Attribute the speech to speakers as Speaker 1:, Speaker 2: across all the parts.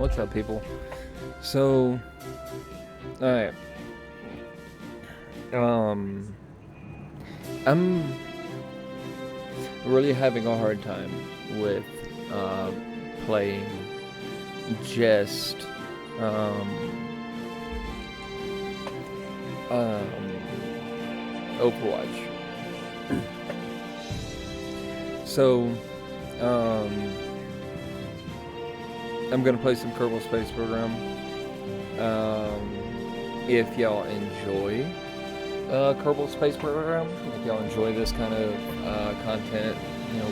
Speaker 1: What's up, people? So, alright. I'm really having a hard time with playing just um, um, Overwatch. So, um, I'm gonna play some Kerbal Space Program. If y'all enjoy Kerbal Space Program, if y'all enjoy this kind of content,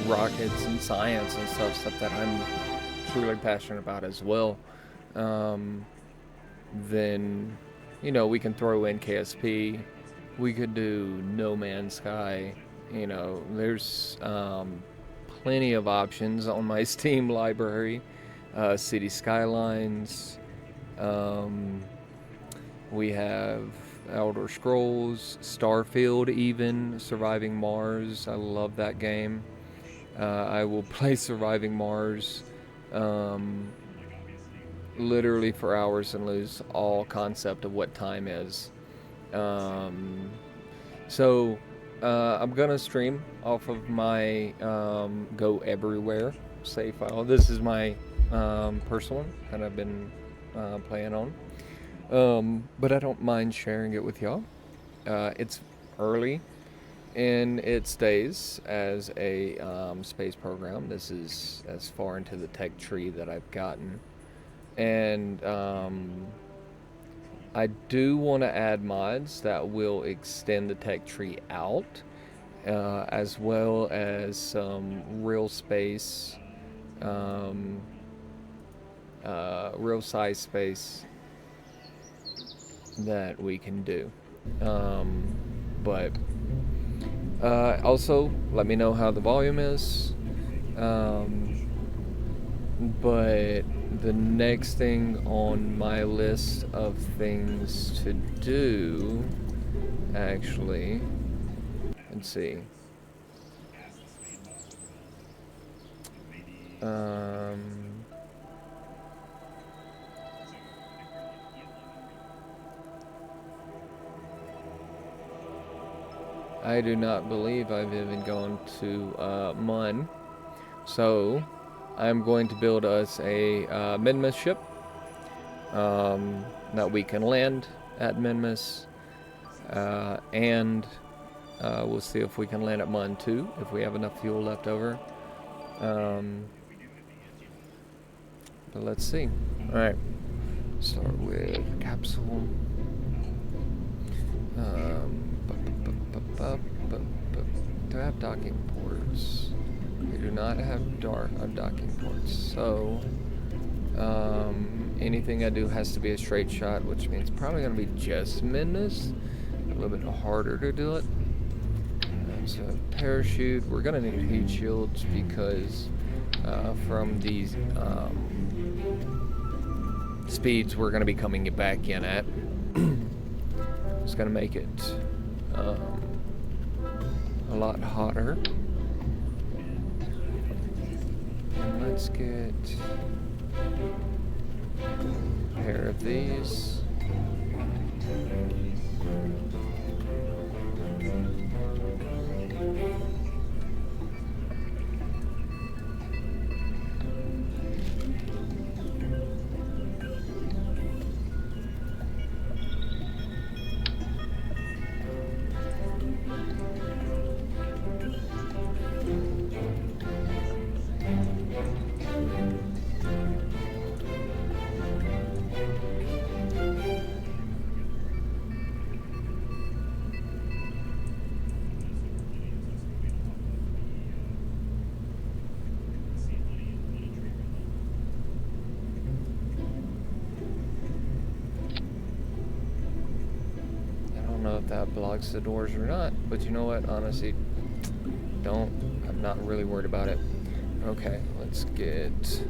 Speaker 1: rockets and science and stuff that I'm truly passionate about as well, then, we can throw in KSP. We could do No Man's Sky. There's plenty of options on my Steam library. City Skylines. We have Elder Scrolls, Starfield, even Surviving Mars. I love that game. I will play Surviving Mars literally for hours and lose all concept of what time is. So I'm gonna stream off of my Go Everywhere save file. This is my personal one that I've been playing on. But I don't mind sharing it with y'all. It's early in its days as a space program. This is as far into the tech tree that I've gotten. And I do want to add mods that will extend the tech tree out, as well as some real space, real size space that we can do. But also, let me know how the volume is. But the next thing on my list of things to do, actually, let's see. I do not believe I've even gone to Mun, so I'm going to build us a Minmus ship that we can land at Minmus, and we'll see if we can land at Mun too, if we have enough fuel left over. But let's see. Alright, start with capsule. Do I have docking ports? We do not have docking ports, so anything I do has to be a straight shot, which means probably going to be just Minus. A little bit harder to do it. So parachute, we're going to need heat shields because from these speeds we're going to be coming back in at. It's going to make it a lot hotter. And let's get a pair of these. That blocks the doors or not, but you know what, honestly, I'm not really worried about it. Okay, let's get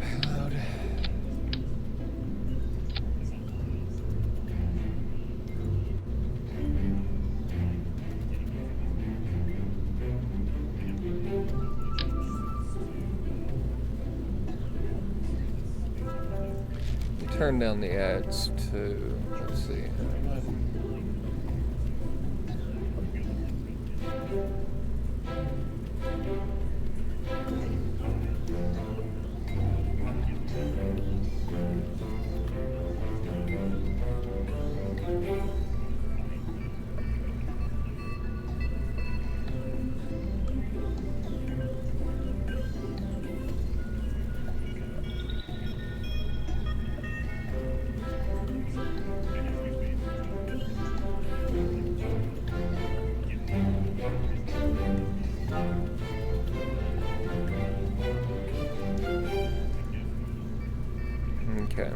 Speaker 1: payload. turn down the ads too. Let's see. Okay.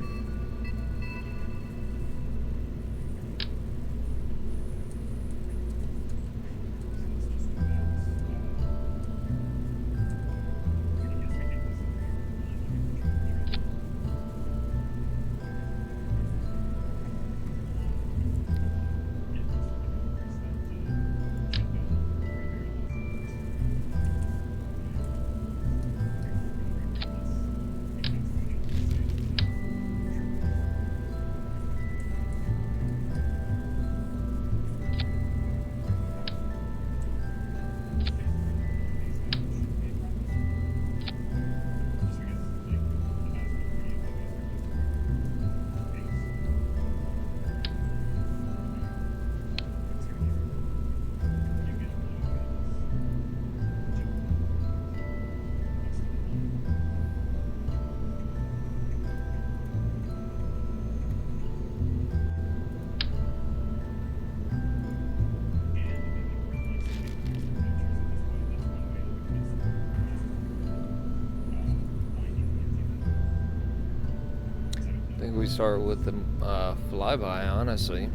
Speaker 1: I think we start with the flyby, honestly.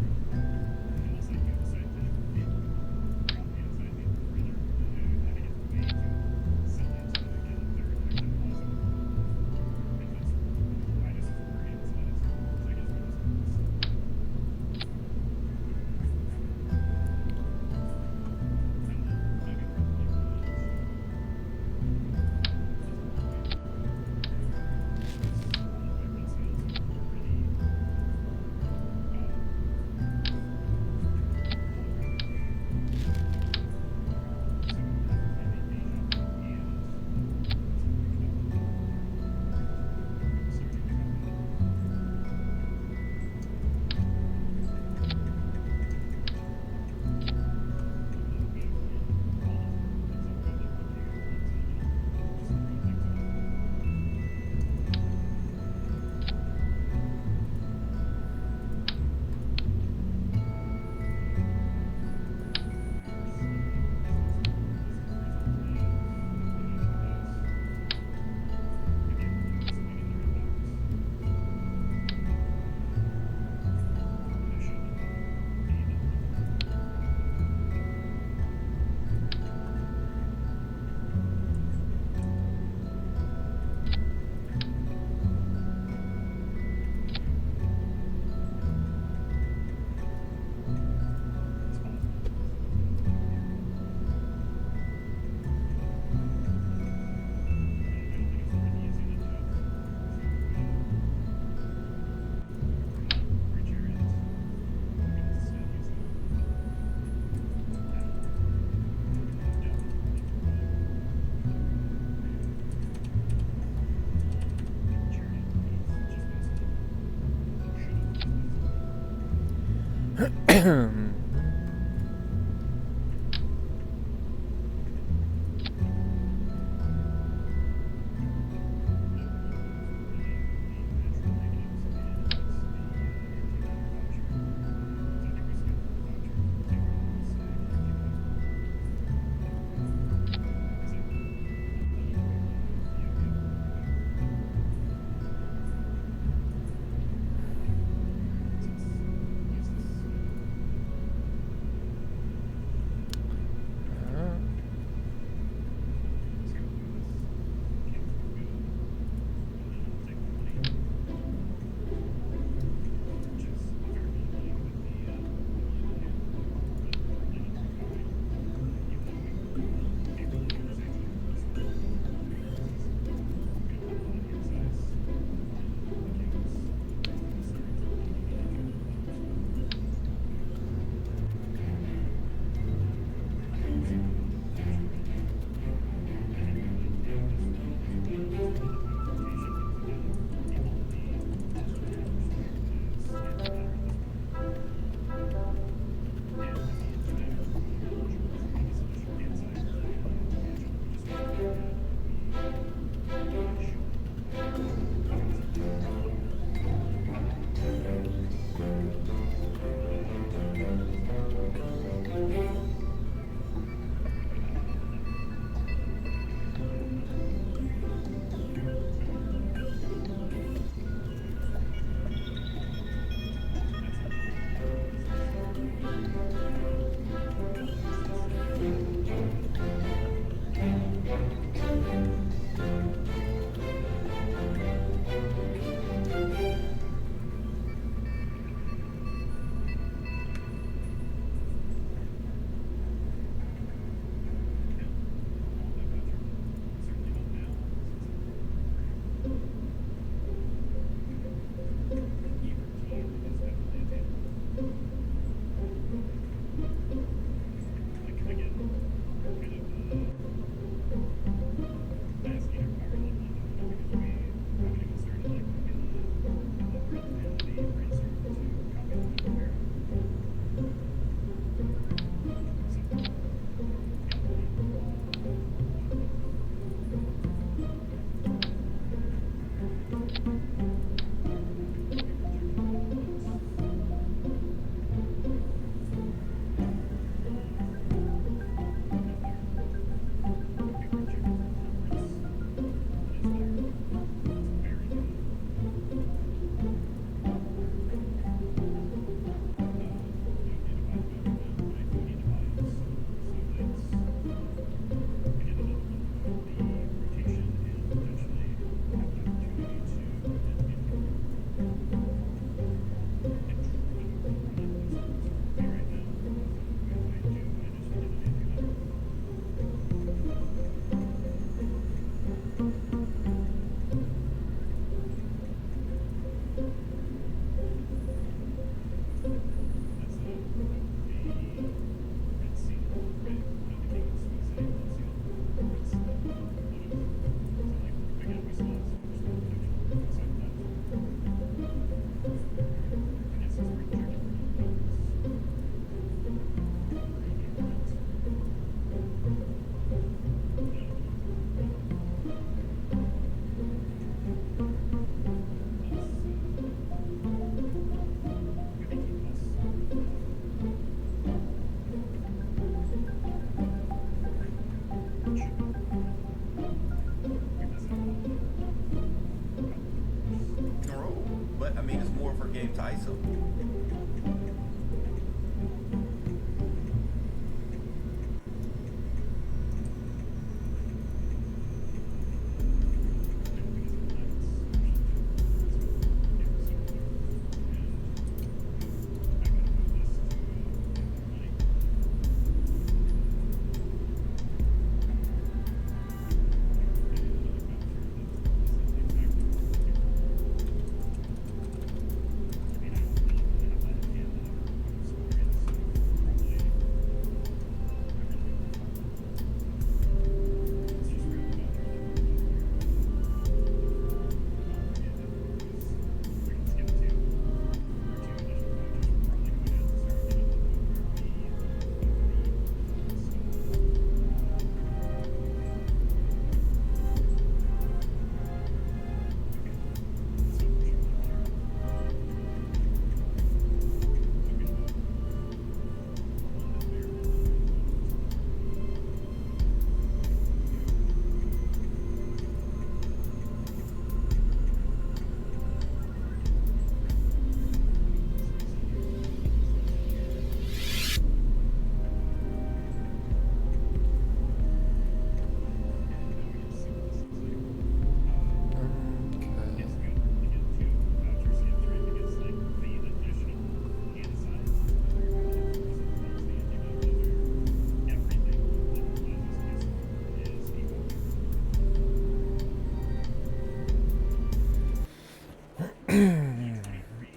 Speaker 2: games ISO.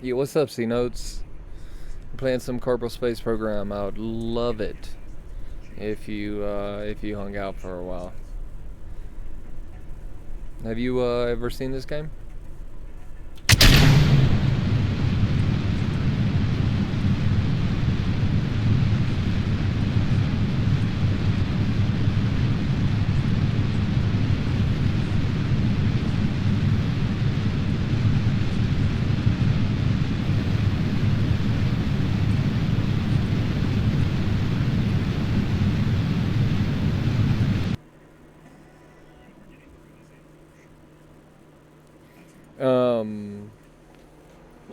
Speaker 1: Yeah, what's up, C Notes? I'm playing some Corporal Space Program. I would love it if you hung out for a while. Have you ever seen this game?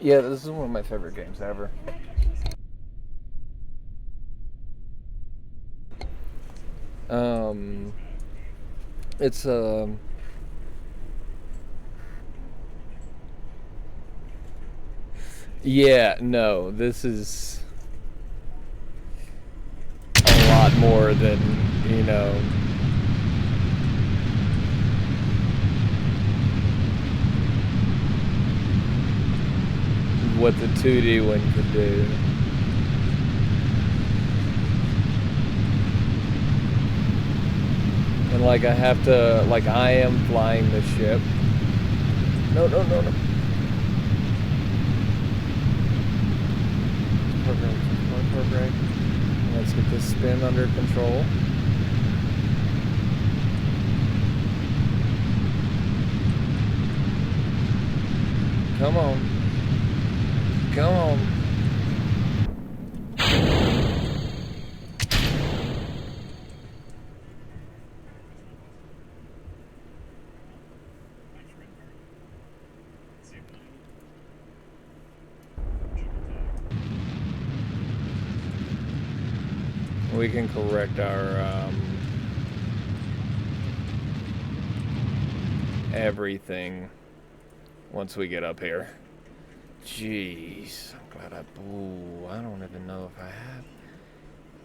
Speaker 1: Yeah, this is one of my favorite games ever. It's yeah, no, this is a lot more than, you know, what the 2D one could do. And like I have to, like I am flying the ship. No. Program. Let's get this spin under control. Come on. Come on. We can correct our everything once we get up here. Jeez, I'm glad I don't even know if I have.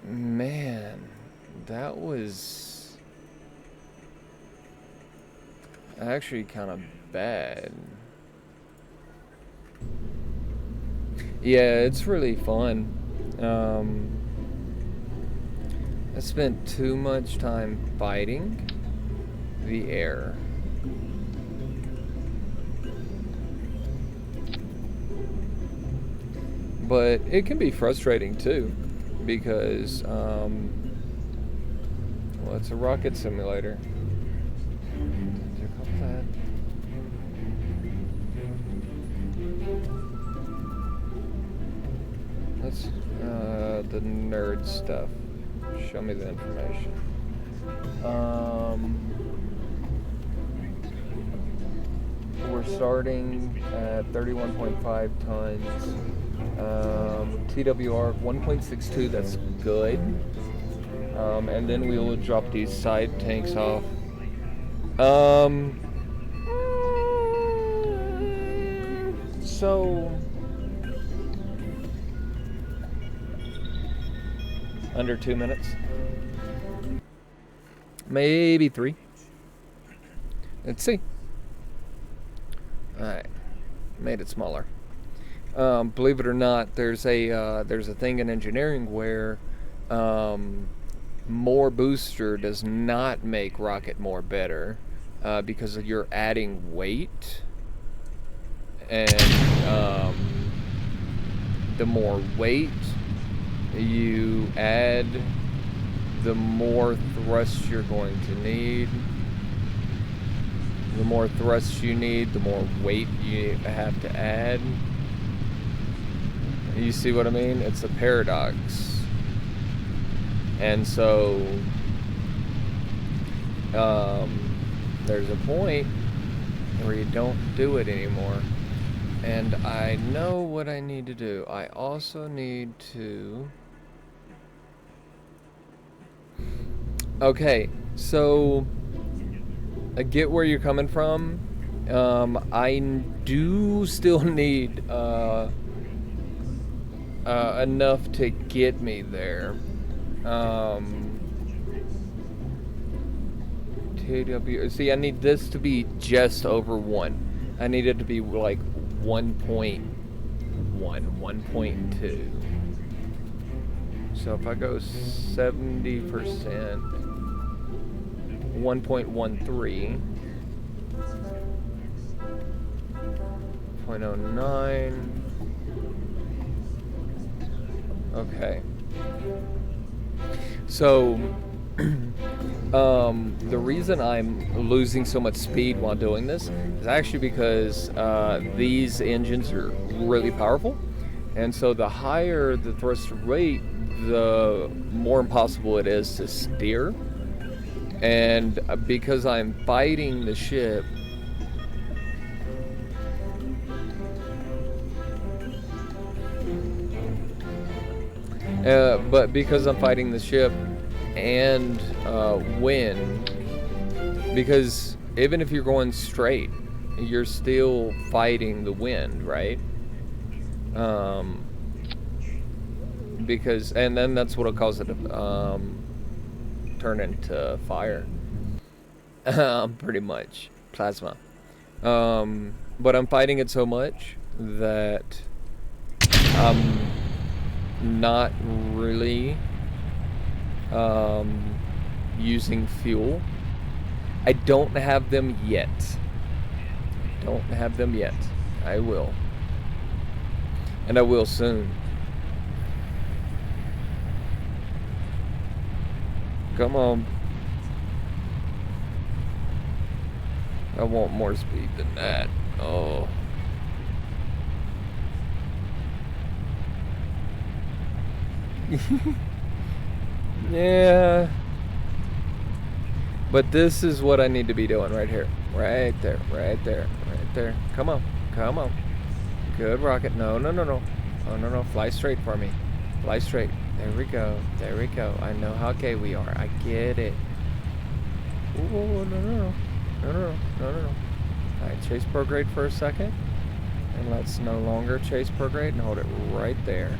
Speaker 1: Man, that was actually kind of bad. Yeah, it's really fun. I spent too much time fighting the air. But it can be frustrating too, because well, it's a rocket simulator. That's the nerd stuff. Show me the information. we're starting at 31.5 tons. TWR 1.62, that's good. And then we will drop these side tanks off. So under 2 minutes, maybe 3. Let's see. All right, made it smaller. Believe it or not, there's a thing in engineering where more booster does not make rocket more better because you're adding weight, and the more weight you add, the more thrust you're going to need. The more thrust you need, the more weight you have to add. You see what I mean? It's a paradox. And so there's a point where you don't do it anymore. And I know what I need to do. I also need to... Okay, so I get where you're coming from. I do still need enough to get me there. TW. See, I need this to be just over 1. I need it to be like 1.1, 1.2. So if I go 70%, 1.13, 0.09. Okay. So, the reason I'm losing so much speed while doing this is actually because these engines are really powerful, and so the higher the thrust rate, the more impossible it is to steer. And because I'm fighting the ship, but because I'm fighting the ship and wind, because even if you're going straight, you're still fighting the wind, right? Because, and then that's what'll cause it to turn into fire. Pretty much plasma. But I'm fighting it so much that I'm not really using fuel. I don't have them yet. I will. And I will soon. Come on. I want more speed than that. Oh. Yeah. But this is what I need to be doing right here. Right there. Come on. Good rocket. No. Oh, no. Fly straight for me. Fly straight. There we go. I know how gay we are. I get it. Ooh, no. Alright, chase prograde for a second. And let's no longer chase prograde and hold it right there.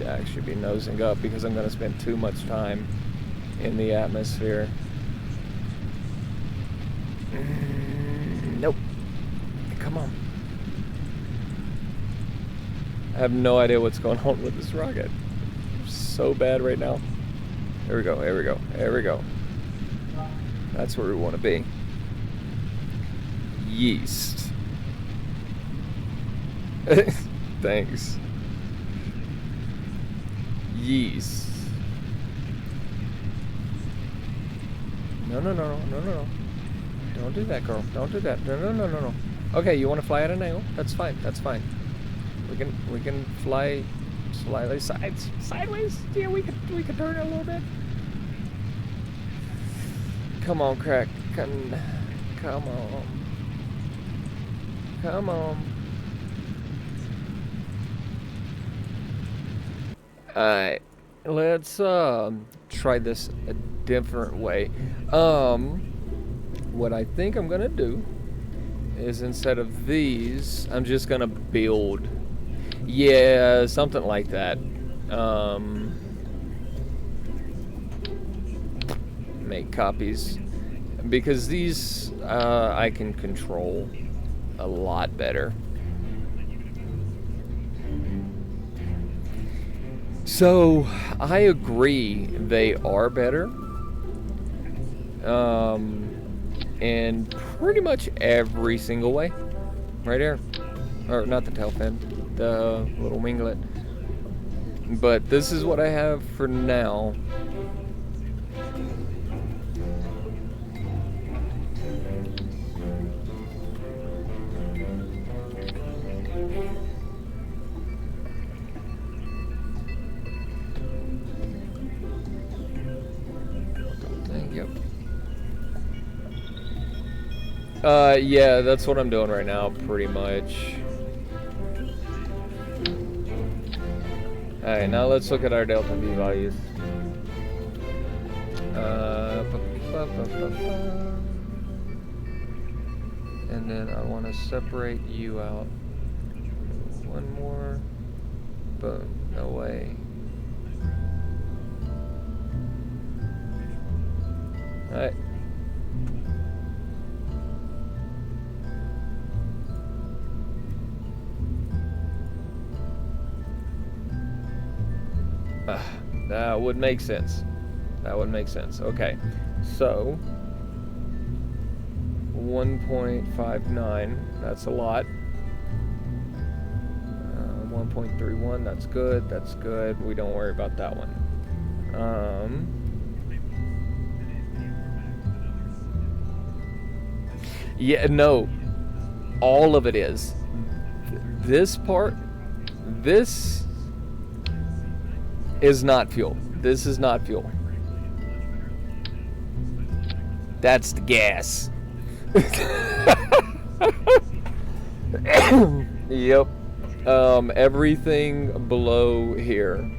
Speaker 1: Actually be nosing up because I'm going to spend too much time in the atmosphere. Nope. Come on. I have no idea what's going on with this rocket. So bad right now. Here we go. That's where we want to be. Yeast. Thanks. Yeast. No. Don't do that, girl. Don't do that. No, no, no, no, no. Okay, you want to fly at an angle? That's fine. That's fine. We can fly slightly sideways. Yeah, we could turn it a little bit. Come on, crack. Come on. Come on. Alright. Let's try this a different way. What I think I'm gonna do is instead of these, I'm just gonna build. Yeah, something like that. Make copies. Because these I can control a lot better. So, I agree they are better. In pretty much every single way. Right here. Or not the tail fin, the little winglet. But this is what I have for now. Yep. Yeah, that's what I'm doing right now, pretty much. Alright, now let's look at our delta V values. And then I want to separate you out. One more. Boom. No way. Alright. That would make sense. That would make sense. Okay. So 1.59, that's a lot. 1.31, that's good. That's good. We don't worry about that one. Yeah, no. All of it is. This part, this is not fuel. This is not fuel. That's the gas. Yep. Everything below here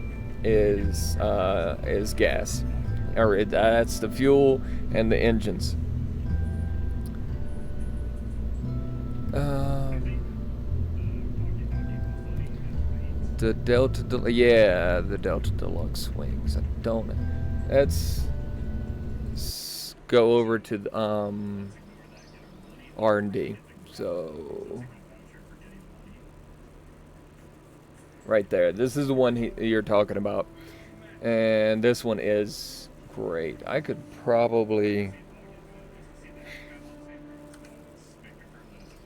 Speaker 1: is gas. Or that's the fuel and the engines. The Delta the Delta Deluxe wings. I don't. Let's go over to the, R&D. So right there. This is the one you're talking about, and this one is great. I could probably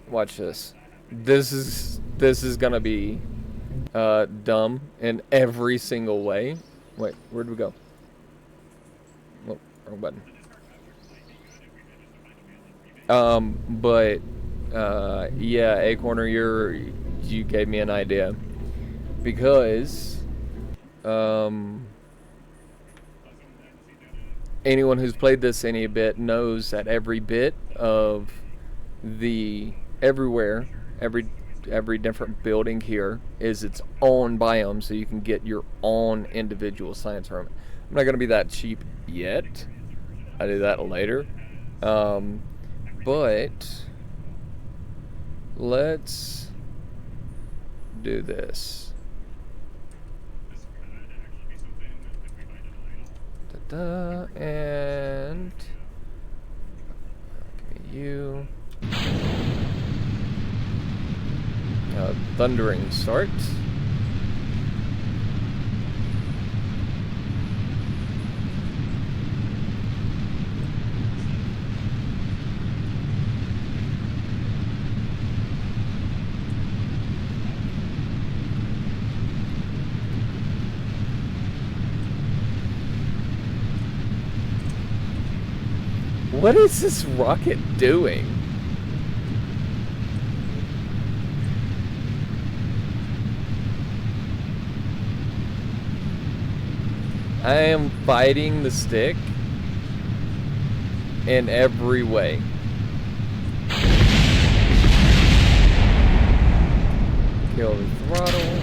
Speaker 1: watch this. This is gonna be dumb in every single way. Wait, where'd we go? Oh, wrong button. But yeah, Acorner, you gave me an idea, because anyone who's played this any bit knows that every bit of the every different building here is its own biome, so you can get your own individual science from it. I'm not gonna be that cheap yet. I do that later. But let's do this. And give me you. Thundering start. What is this rocket doing? I am fighting the stick in every way. Kill the throttle.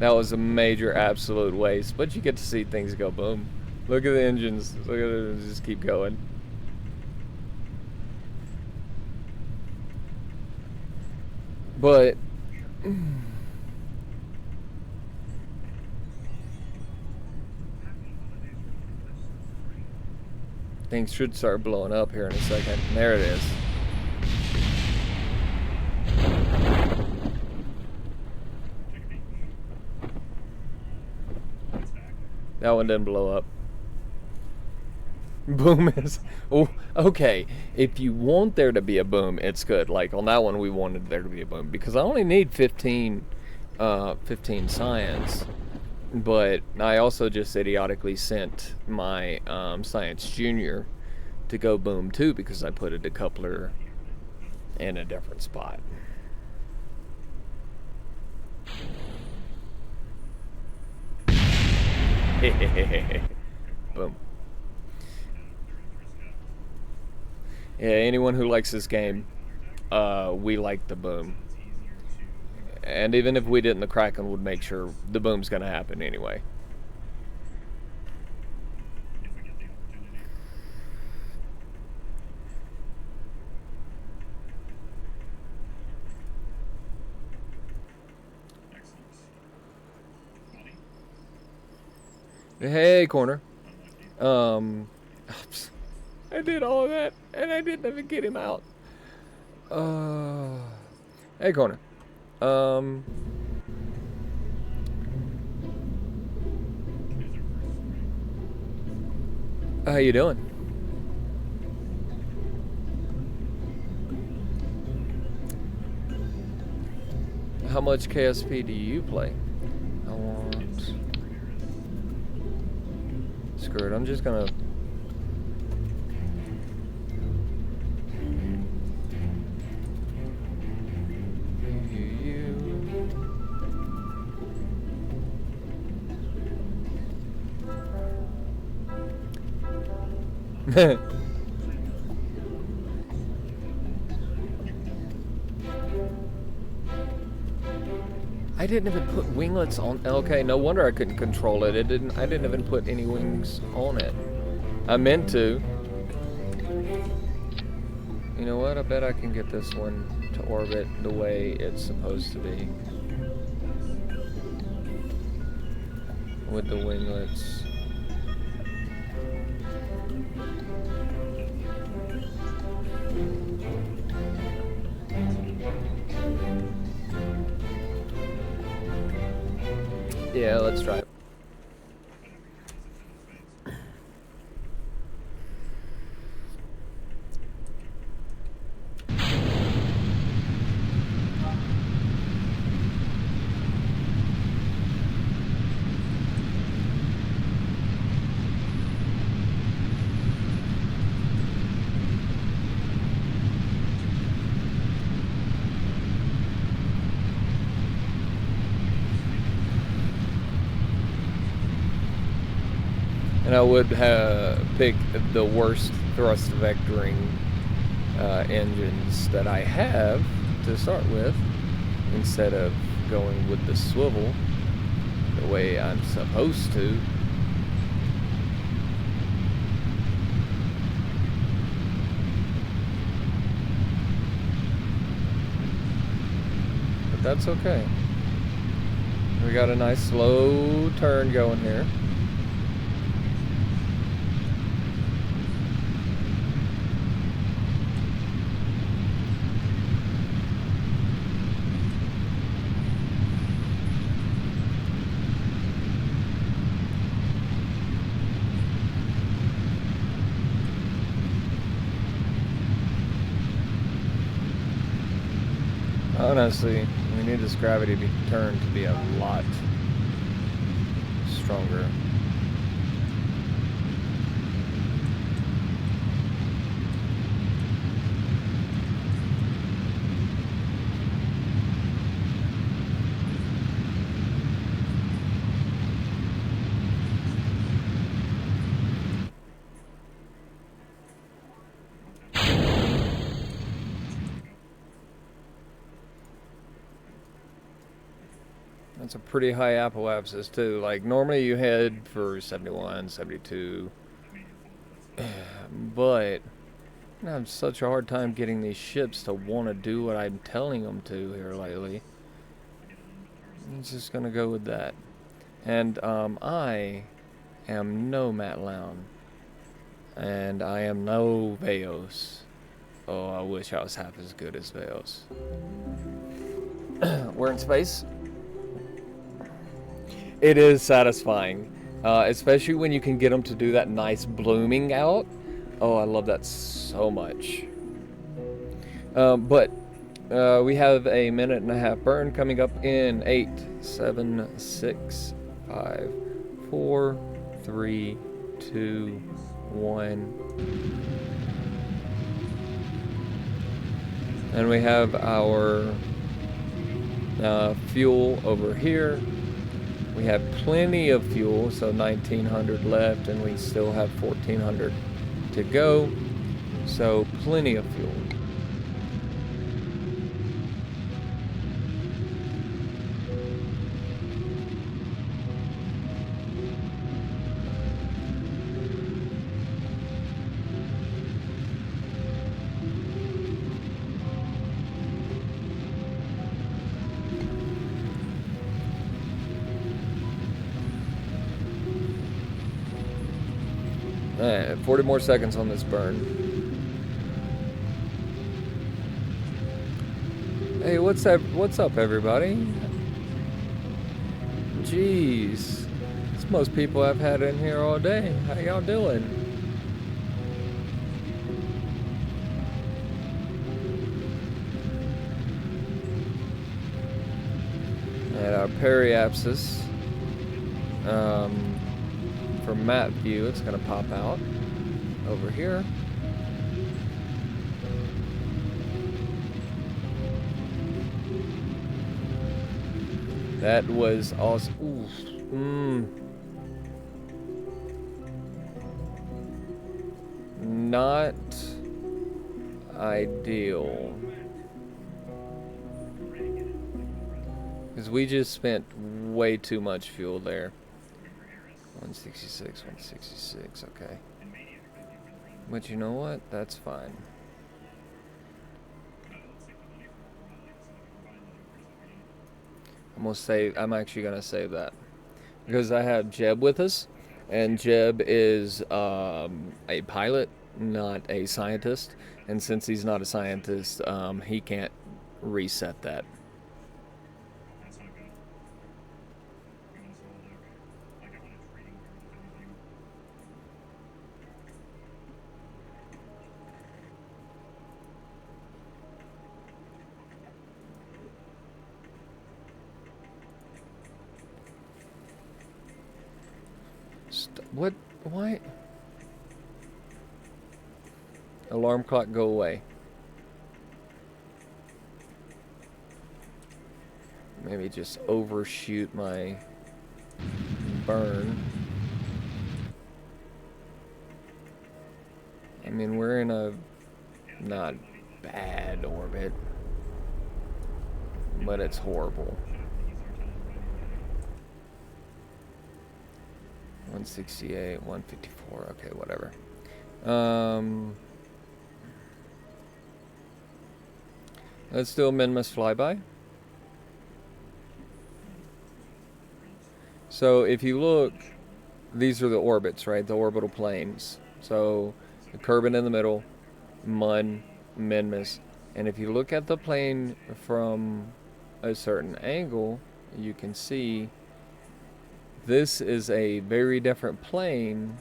Speaker 1: That was a major absolute waste, but you get to see things go boom. Look at the engines. Look at it just keep going. But things should start blowing up here in a second. There it is. That one didn't blow up. Boom is... Oh, okay. If you want there to be a boom, it's good. Like, on that one, we wanted there to be a boom. Because I only need 15 science. But I also just idiotically sent my Science Junior to go boom too, because I put a decoupler in a different spot. Boom. Yeah, anyone who likes this game, we like the boom. And even if we didn't, the Kraken would make sure the boom's gonna happen anyway. Hey, corner. I did all of that, and I didn't even get him out. Hey, corner. How you doing? How much KSP do you play? I want... Screw it, I'm just gonna... I didn't even put winglets on. Okay, no wonder I couldn't control it. I didn't even put any wings on it. I meant to. You know what? I bet I can get this one to orbit the way it's supposed to be. With the winglets. Yeah, let's try it. And I would pick the worst thrust vectoring engines that I have to start with, instead of going with the swivel the way I'm supposed to. But that's okay. We got a nice slow turn going here. Honestly, we need this gravity to be turned to be a lot stronger. That's a pretty high apoapsis too. Like normally you head for 71, 72. But I have such a hard time getting these ships to want to do what I'm telling them to here lately. I'm just gonna go with that. And I am no Matt Lown. And I am no Veos. Oh, I wish I was half as good as Veos. We're in space. It is satisfying, especially when you can get them to do that nice blooming out. Oh, I love that so much. But we have a minute and a half burn coming up in 8, 7, 6, 5, 4, 3, 2, 1. And we have our fuel over here. We have plenty of fuel, so 1900 left, and we still have 1400 to go. So plenty of fuel. Man, 40 more seconds on this burn. Hey, what's up, everybody? Jeez, it's most people I've had in here all day. How y'all doing? And our periapsis, from map view, it's gonna pop out over here. That was awesome. Ooh, not ideal. Because we just spent way too much fuel there. 166, 166, okay. But you know what? That's fine. I'm actually gonna save that. Because I have Jeb with us, and Jeb is a pilot, not a scientist. And since he's not a scientist, he can't reset that. What? Why? Alarm clock, go away. Maybe just overshoot my burn. I mean, we're in a not bad orbit, but it's horrible. 168, 154, okay, whatever. Let's do a Minmus flyby. So if you look, these are the orbits, right? The orbital planes. So the Kerbin in the middle, Mun, Minmus. And if you look at the plane from a certain angle, you can see this is a very different plane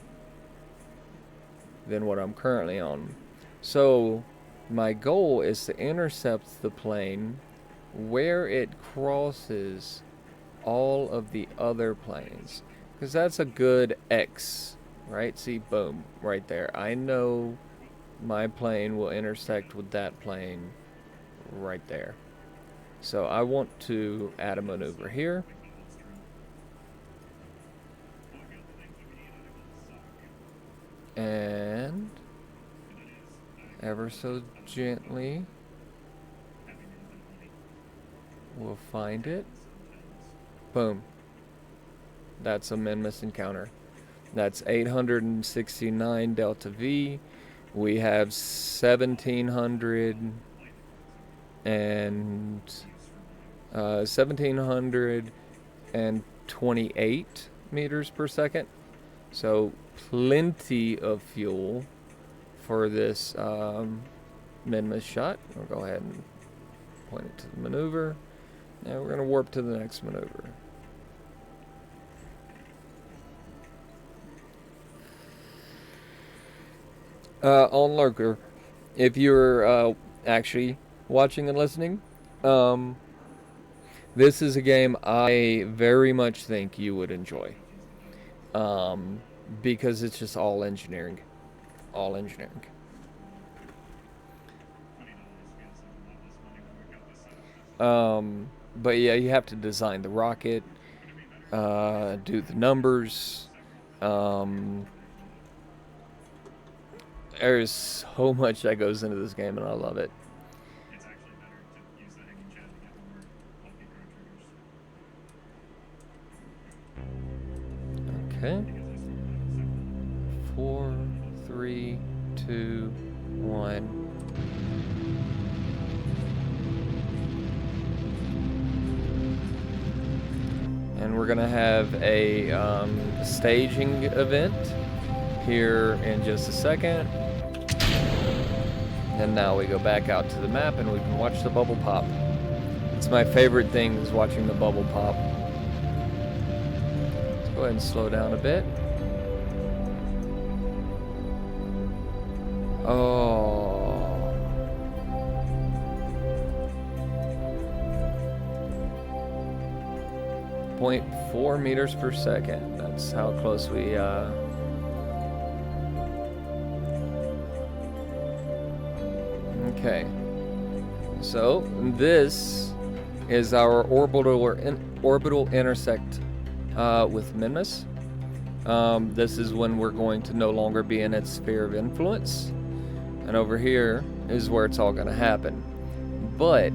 Speaker 1: than what I'm currently on. So my goal is to intercept the plane where it crosses all of the other planes, because that's a good X, right? See, boom, right there. I know my plane will intersect with that plane right there. So I want to add a maneuver here. And ever so gently, we'll find it. Boom. That's a Minmus encounter. That's 869 delta V. We have 1728 meters per second. So plenty of fuel for this Minmus shot. We'll go ahead and point it to the maneuver. Now we're going to warp to the next maneuver. On Lurker, if you're actually watching and listening, this is a game I very much think you would enjoy. Because it's just all engineering. All engineering. But yeah, you have to design the rocket, do the numbers. There's so much that goes into this game, and I love it. Okay. 4, 3, 2, 1. And we're gonna have a staging event here in just a second. And now we go back out to the map and we can watch the bubble pop. It's my favorite thing is watching the bubble pop. Let's go ahead and slow down a bit. Oh. 0.4 meters per second. That's how close we Okay, so this is our orbital intersect with Minmus. This is when we're going to no longer be in its sphere of influence, and over here is where it's all going to happen. But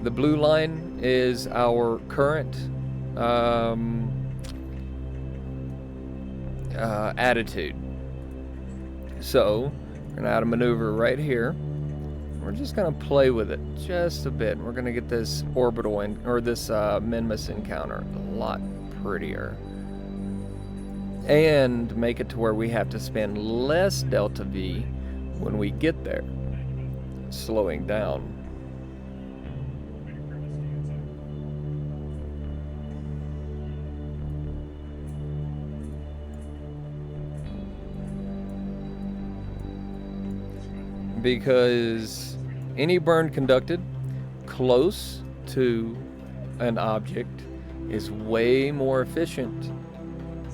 Speaker 1: the blue line is our current attitude. So we're going to add a maneuver right here. We're just going to play with it just a bit. We're going to get this orbital or this Minmus encounter a lot prettier. And make it to where we have to spend less delta V when we get there. Slowing down. Because any burn conducted close to an object is way more efficient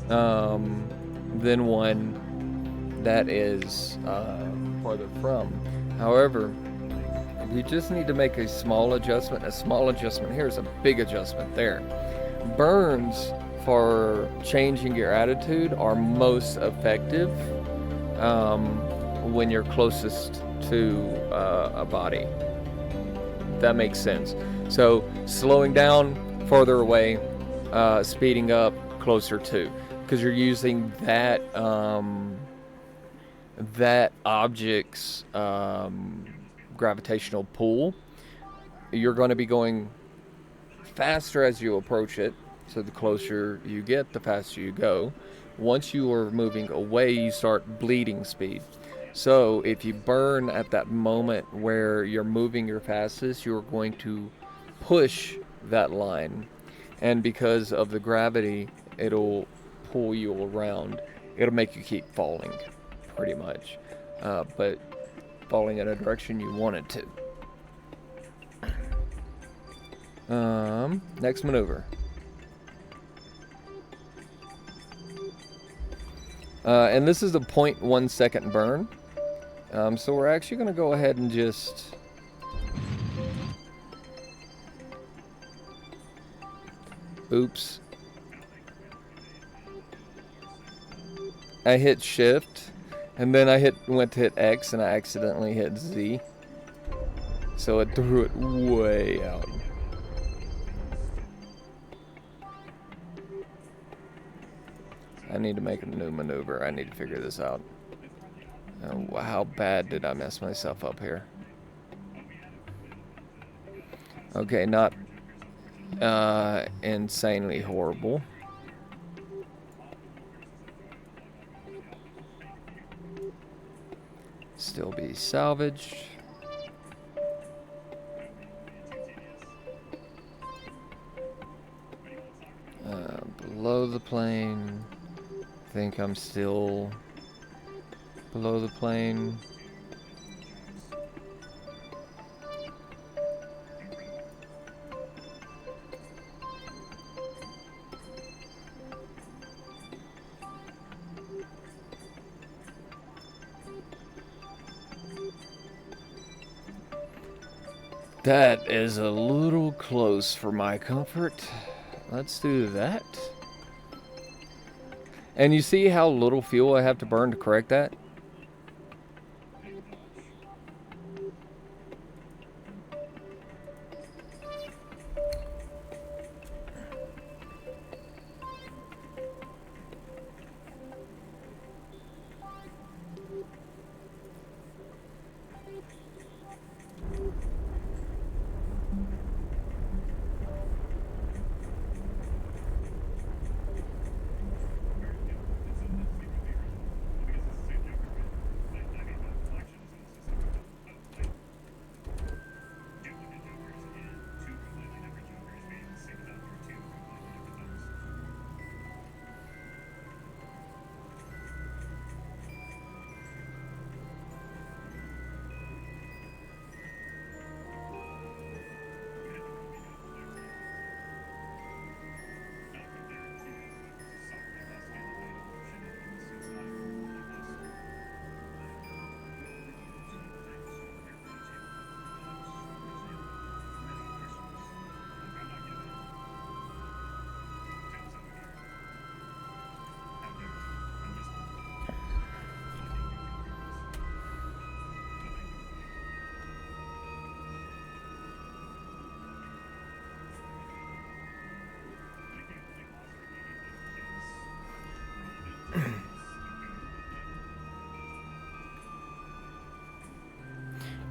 Speaker 1: than one that is farther from. However, we just need to make a small adjustment. A small adjustment here is a big adjustment there. Burns for changing your attitude are most effective when you're closest to a body. That makes sense. So slowing down, farther away, speeding up, closer to, because you're using that that object's gravitational pull. You're going to be going faster as you approach it. So the closer you get, the faster you go. Once you are moving away, you start bleeding speed. So if you burn at that moment where you're moving your fastest, you're going to push that line. And because of the gravity, it'll pull you around. It'll make you keep falling, pretty much. But falling in a direction you want it to. Next maneuver. And this is a 0.1 second burn. So we're actually going to go ahead and just... Oops. I hit shift, and then I went to hit X, and I accidentally hit Z. So it threw it way out. I need to make a new maneuver. I need to figure this out. How bad did I mess myself up here? Okay, not insanely horrible. Still be salvaged. Below the plane. I think I'm still below the plane. That is a little close for my comfort. Let's do that. And you see how little fuel I have to burn to correct that?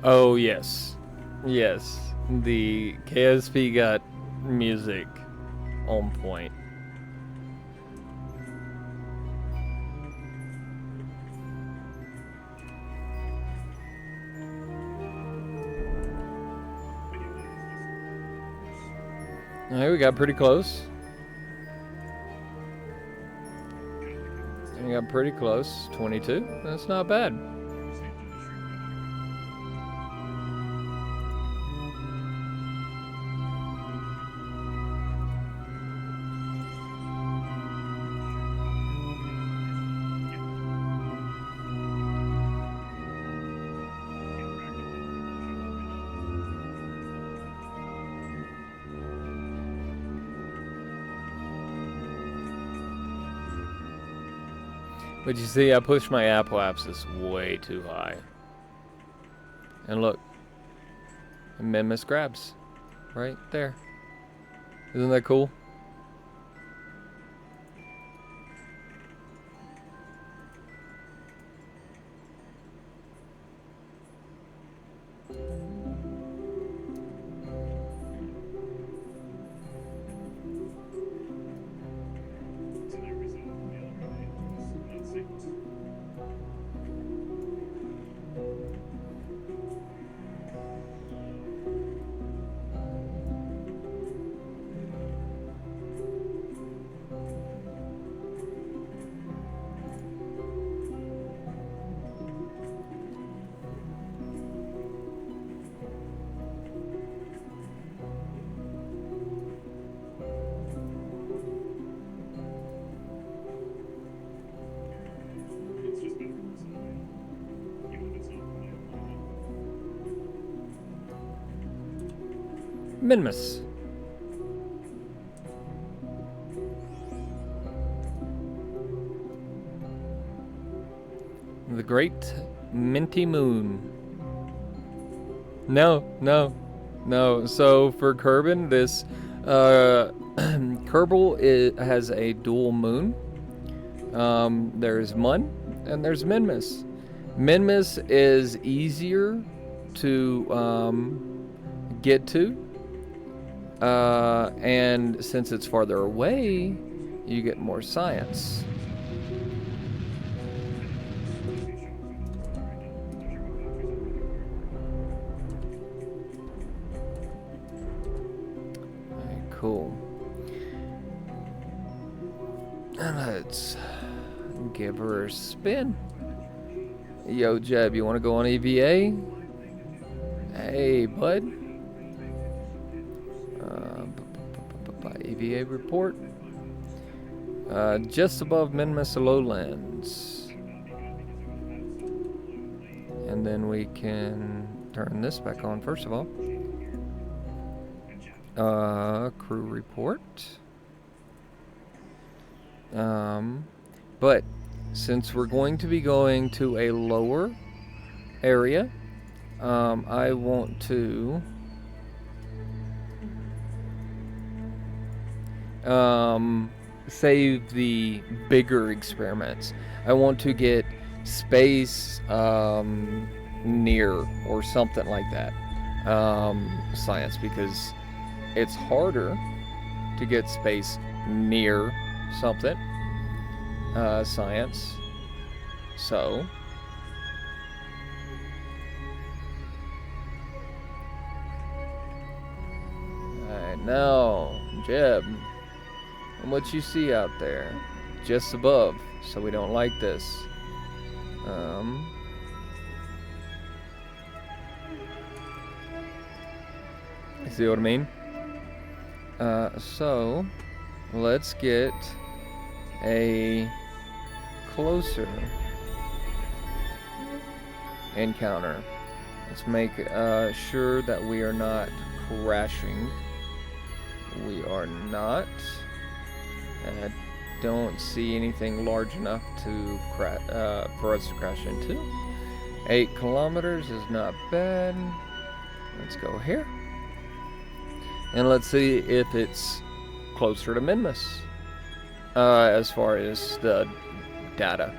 Speaker 1: Oh, yes. Yes. The KSP got music on point. Alright, we got pretty close. We got pretty close. 22. That's not bad. But you see, I pushed my apoapsis way too high. And look, Mimus grabs right there. Isn't that cool? Minmus. The Great Minty Moon. No. So for Kerbin, this Kerbal has a dual moon. There's Mun and there's Minmus. Minmus is easier to get to, and since it's farther away, you get more science. Cool. Let's give her a spin. Yo, Jeb, you want to go on EVA? Hey, bud. EVA report. Just above Minmus Lowlands. And then we can turn this back on first of all. Crew report. But since we're going to be going to a lower area, I want to save the bigger experiments. I want to get space near or something like that. Science, because it's harder to get space near something. Science. So alright, now Jeb, what you see out there just above, so we don't like this. See what I mean? So let's get a closer encounter. Let's make sure that we are not crashing. We are not. And I don't see anything large enough to for us to crash into. 8 kilometers is not bad. Let's go here. And let's see if it's closer to Minmus. As far as the data.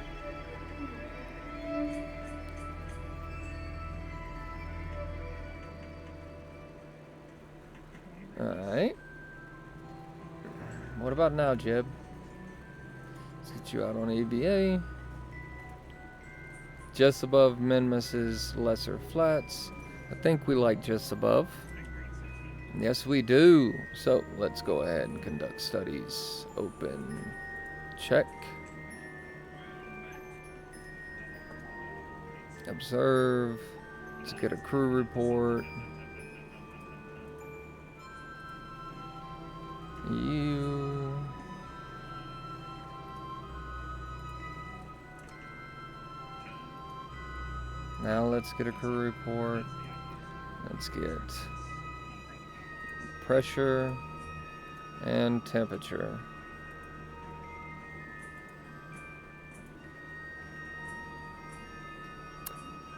Speaker 1: Alright. What about now, Jeb? Let's get you out on EVA. Just above Minmus's lesser flats. I think we like just above. Yes, we do. So let's go ahead and conduct studies. Open. Check. Observe. Let's get a crew report. You. Now let's get a crew report. Let's get pressure and temperature.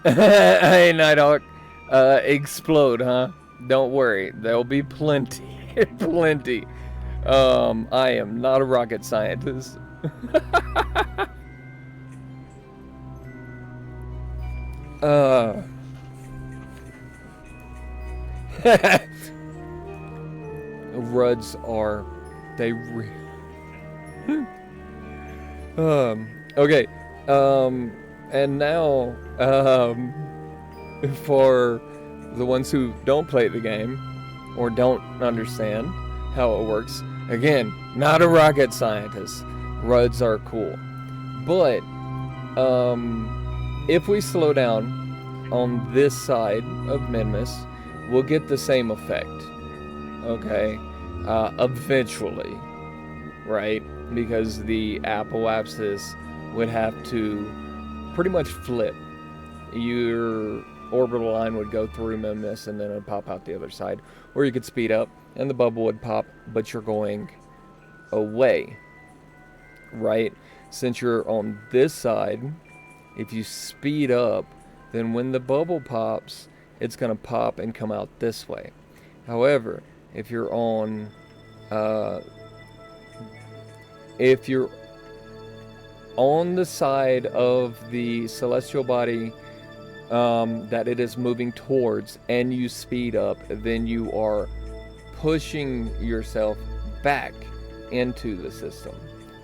Speaker 1: Hey, Nighthawk. Explode, huh? Don't worry. There'll be plenty. Plenty. I am not a rocket scientist. Ruds are, they okay, and now, for the ones who don't play the game, or don't understand how it works, again, not a rocket scientist, Ruds are cool, but, if we slow down on this side of Minmus, we'll get the same effect. Okay, eventually, right? Because the apoapsis would have to pretty much flip. You're orbital line would go through Memnus and then it would pop out the other side. Or you could speed up and the bubble would pop, but you're going away, right? Since you're on this side, if you speed up, then when the bubble pops, it's going to pop and come out this way. However, if you're on the side of the celestial body that it is moving towards and you speed up, then you are pushing yourself back into the system.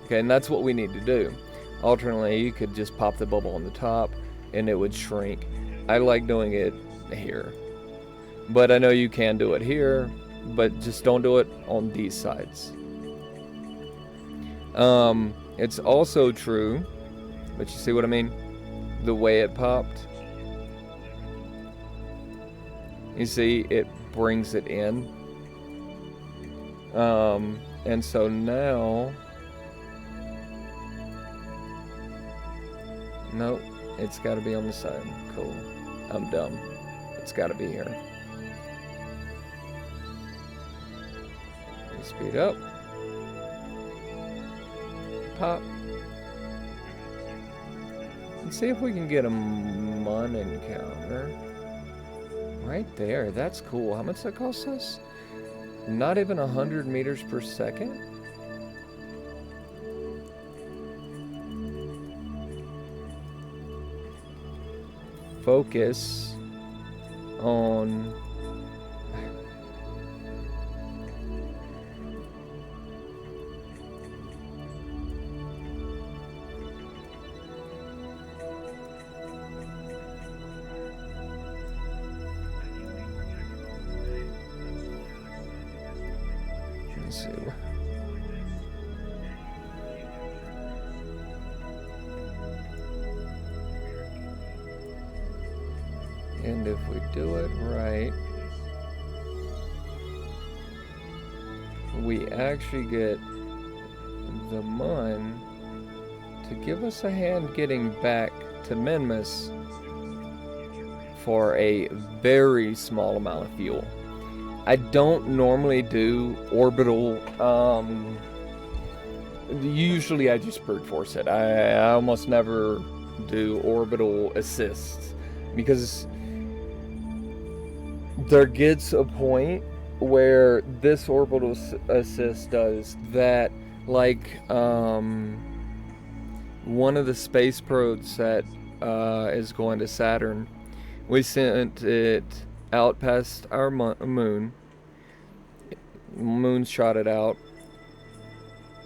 Speaker 1: Okay, and that's what we need to do. Alternately, you could just pop the bubble on the top and it would shrink. I like doing it here, but I know you can do it here, but just don't do it on these sides. It's also true, but you see what I mean? The way it popped. You see, it brings it in. And so now, nope, it's got to be on the side. Cool. I'm dumb. It's got to be here. Speed up. Pop. Let's see if we can get a Mun encounter. Right there. That's cool. How much that cost us? Not even 100 meters per second. Focus on let's see. And if we do it right, we actually get the Mun to give us a hand getting back to Minmus for a very small amount of fuel. I don't normally do orbital, usually I just brute force it. I almost never do orbital assists because there gets a point where this orbital assist does that, like one of the space probes that is going to Saturn, we sent it out past our moon. Moon shot it out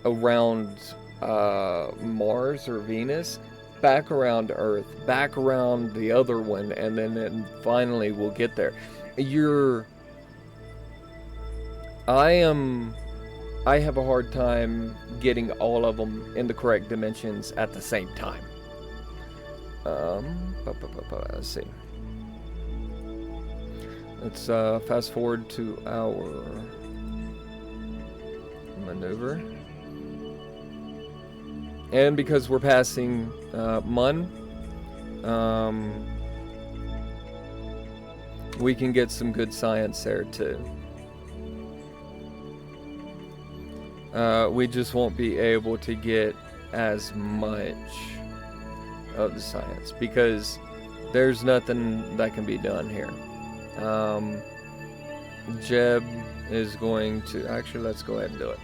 Speaker 1: around Mars or Venus, back around Earth, back around the other one, and then finally we'll get there. I have a hard time getting all of them in the correct dimensions at the same time. Let's see. Let's fast forward to our maneuver. And because we're passing Mun, we can get some good science there too. We just won't be able to get as much of the science because there's nothing that can be done here. Jeb is going to, actually let's go ahead and do it.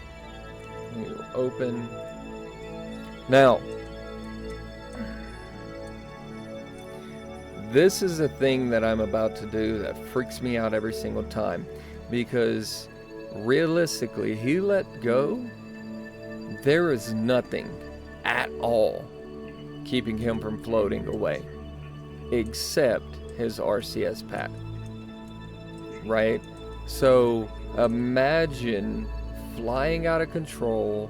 Speaker 1: You open. Now, this is a thing that I'm about to do that freaks me out every single time because realistically, he let go. There is nothing at all keeping him from floating away except his RCS pad, right? So imagine flying out of control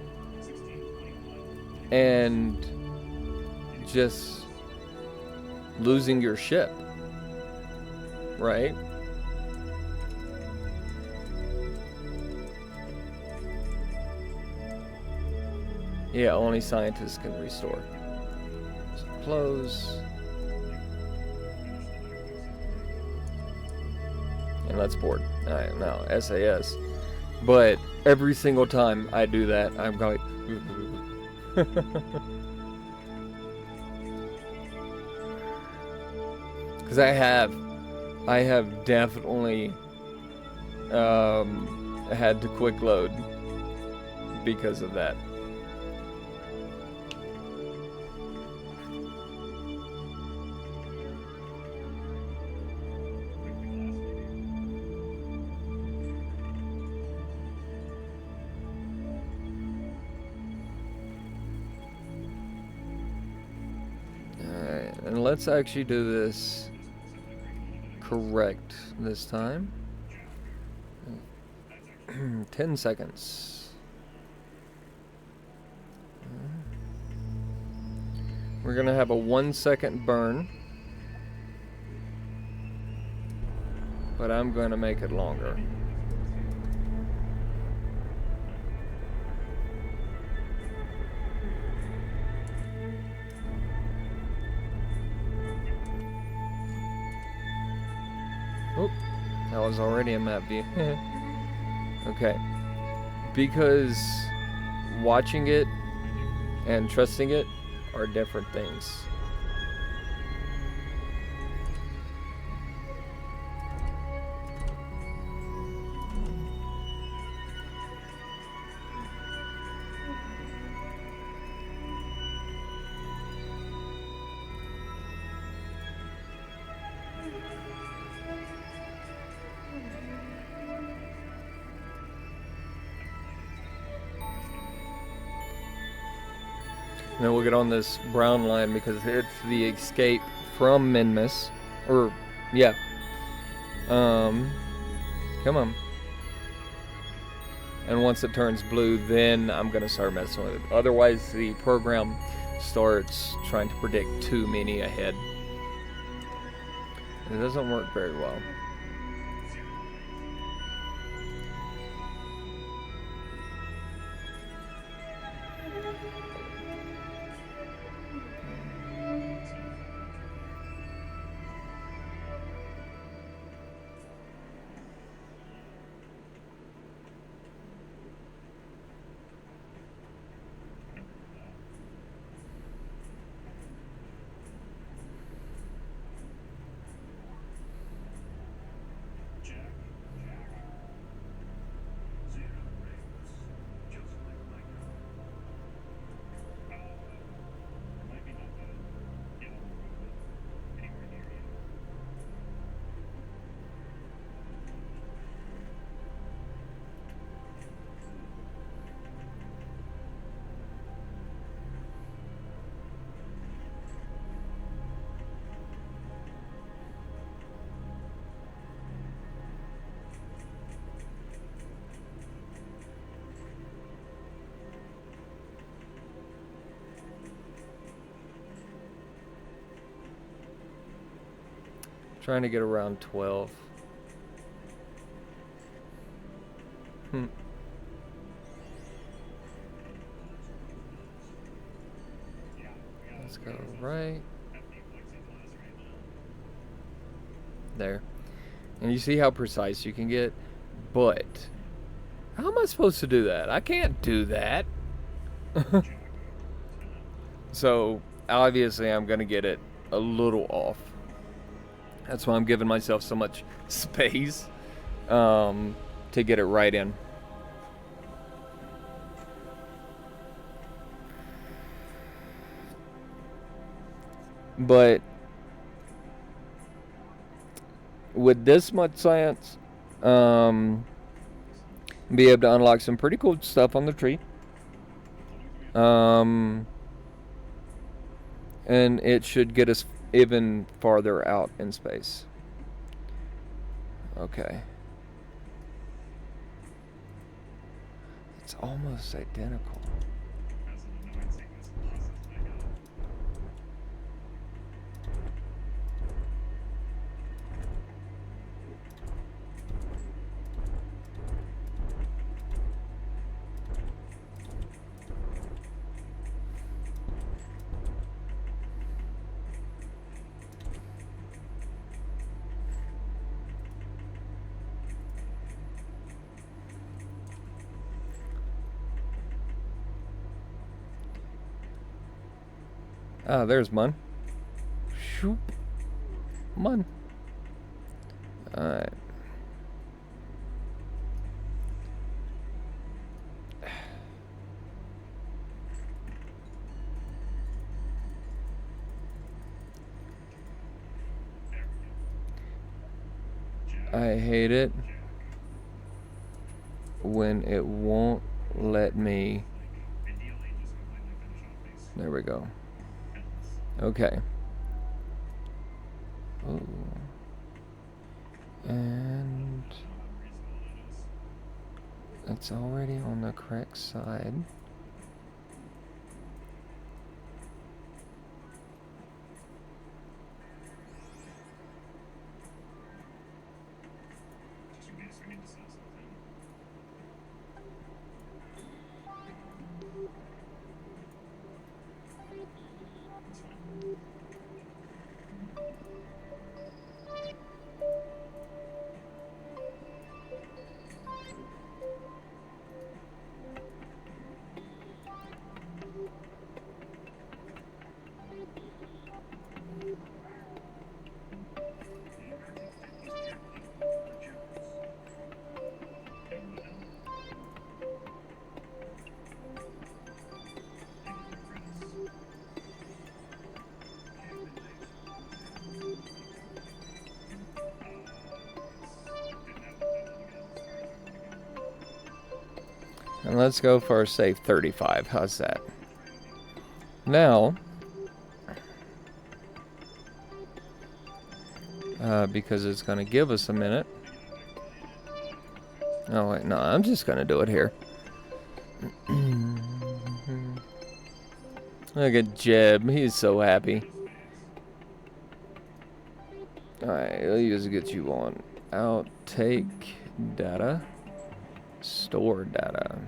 Speaker 1: and just losing your ship, right? Yeah, only scientists can restore. So close. that's bored. No, SAS. But every single time I do that, I'm going. Because I have definitely had to quick load because of that. Alright, and let's actually do this correct this time. 10 seconds. We're gonna have a 1 second burn, but I'm gonna make it longer. Oh, that was already a map view. Okay. Because watching it and trusting it are different things. And then we'll get on this brown line because it's the escape from Minmus. Or, yeah. Come on. And once it turns blue, then I'm going to start messing with it. Otherwise, the program starts trying to predict too many ahead. It doesn't work very well. Trying to get around 12. Let's go right there. And you see how precise you can get? But how am I supposed to do that? I can't do that. So obviously I'm gonna get it a little off. That's why I'm giving myself so much space to get it right in. But with this much science, be able to unlock some pretty cool stuff on the tree. And it should get us even farther out in space. Okay. It's almost identical. Ah, there's Mun. Shoop. Mun. Alright. I hate it when it won't let me. There we go. Okay. Ooh. And it's already on the correct side. And let's go for a safe 35. How's that? Now, because it's going to give us a minute. Oh, wait, no, I'm just going to do it here. Look at Jeb. He's so happy. Alright, let's get you on. Outtake data. Store data.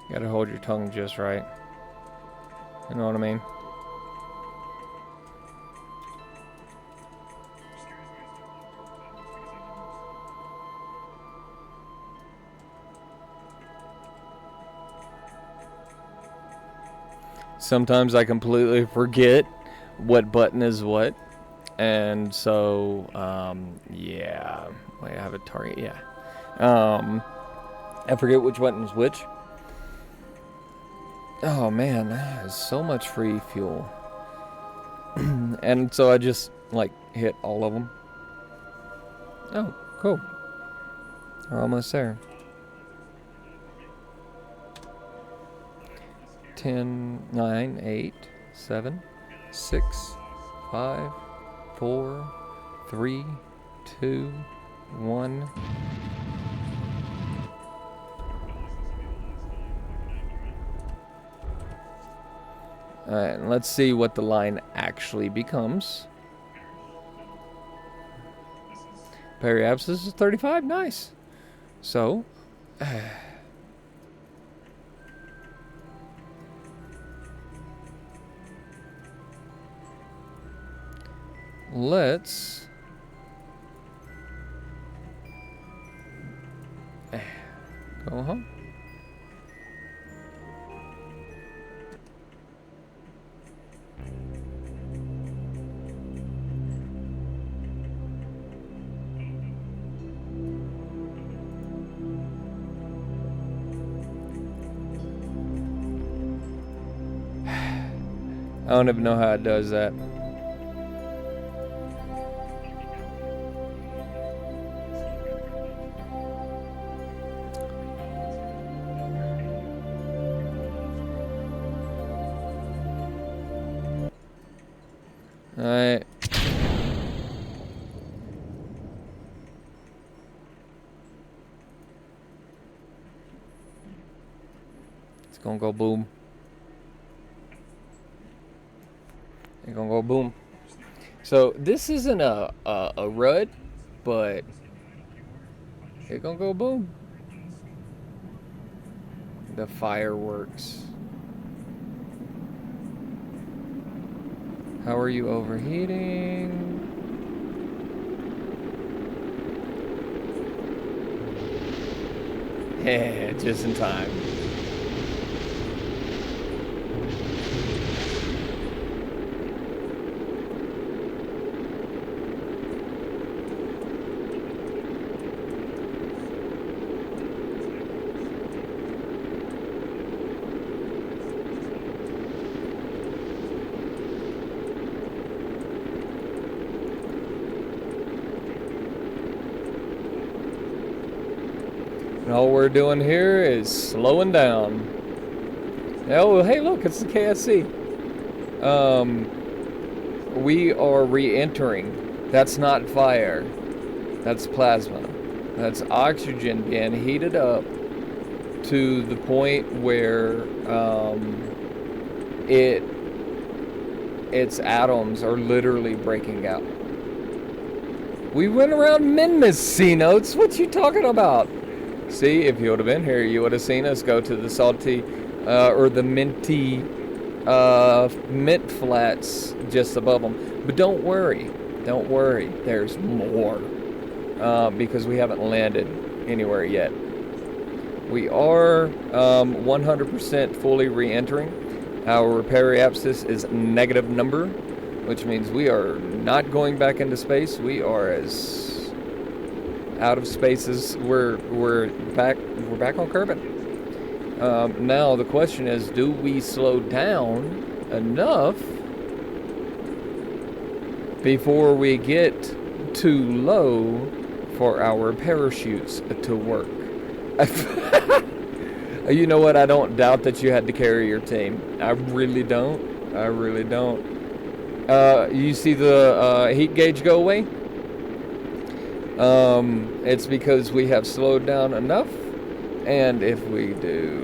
Speaker 1: Gotta hold your tongue just right. You know what I mean? Sometimes I completely forget what button is what. And so, yeah. Wait, I have a target, yeah. I forget which button is which. Oh man, that is so much free fuel. And so I just, like, hit all of them. Oh, cool. We're almost there. 10, 9, 8, 7, 6, 5, 4, 3, 2, 1. Alright, let's see what the line actually becomes. Periapsis is 35, nice. So, let's go home. I don't even know how it does that. Alright. It's gonna go boom. It's gonna go boom. So this isn't a RUD, but it's gonna go boom. The fireworks. How are you overheating? Yeah, just in time. And all we're doing here is slowing down. Oh, hey, look, it's the KSC. We are re-entering. That's not fire. That's plasma. That's oxygen being heated up to the point where its atoms are literally breaking out. We went around Mendocino. What you talking about? See, if you would have been here, you would have seen us go to the salty or the minty mint flats just above them. But don't worry, there's more because we haven't landed anywhere yet. We are 100% fully re-entering. Our periapsis is negative number, which means we are not going back into space. We are as out of spaces. We're back on Kerbin. Now the question is, do we slow down enough before we get too low for our parachutes to work? You know what? I don't doubt that you had to carry your team. I really don't. You see the heat gauge go away? It's because we have slowed down enough, and if we do,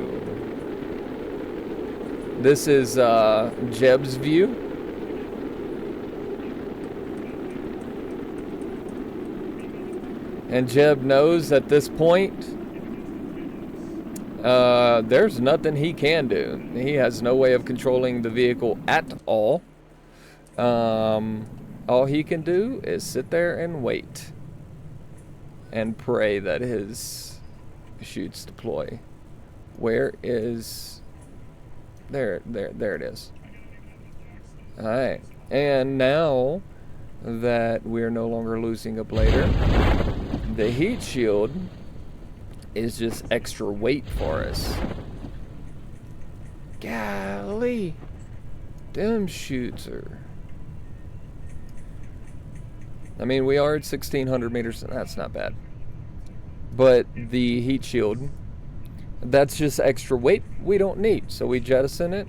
Speaker 1: this is Jeb's view. And Jeb knows at this point there's nothing he can do. He has no way of controlling the vehicle at all. All he can do is sit there and wait and pray that his chutes deploy. Where is... There it is. Alright. And now that we're no longer losing a blader, the heat shield is just extra weight for us. Golly. Them chutes are... I mean, we are at 1,600 meters, and that's not bad. But the heat shield, that's just extra weight we don't need. So we jettison it,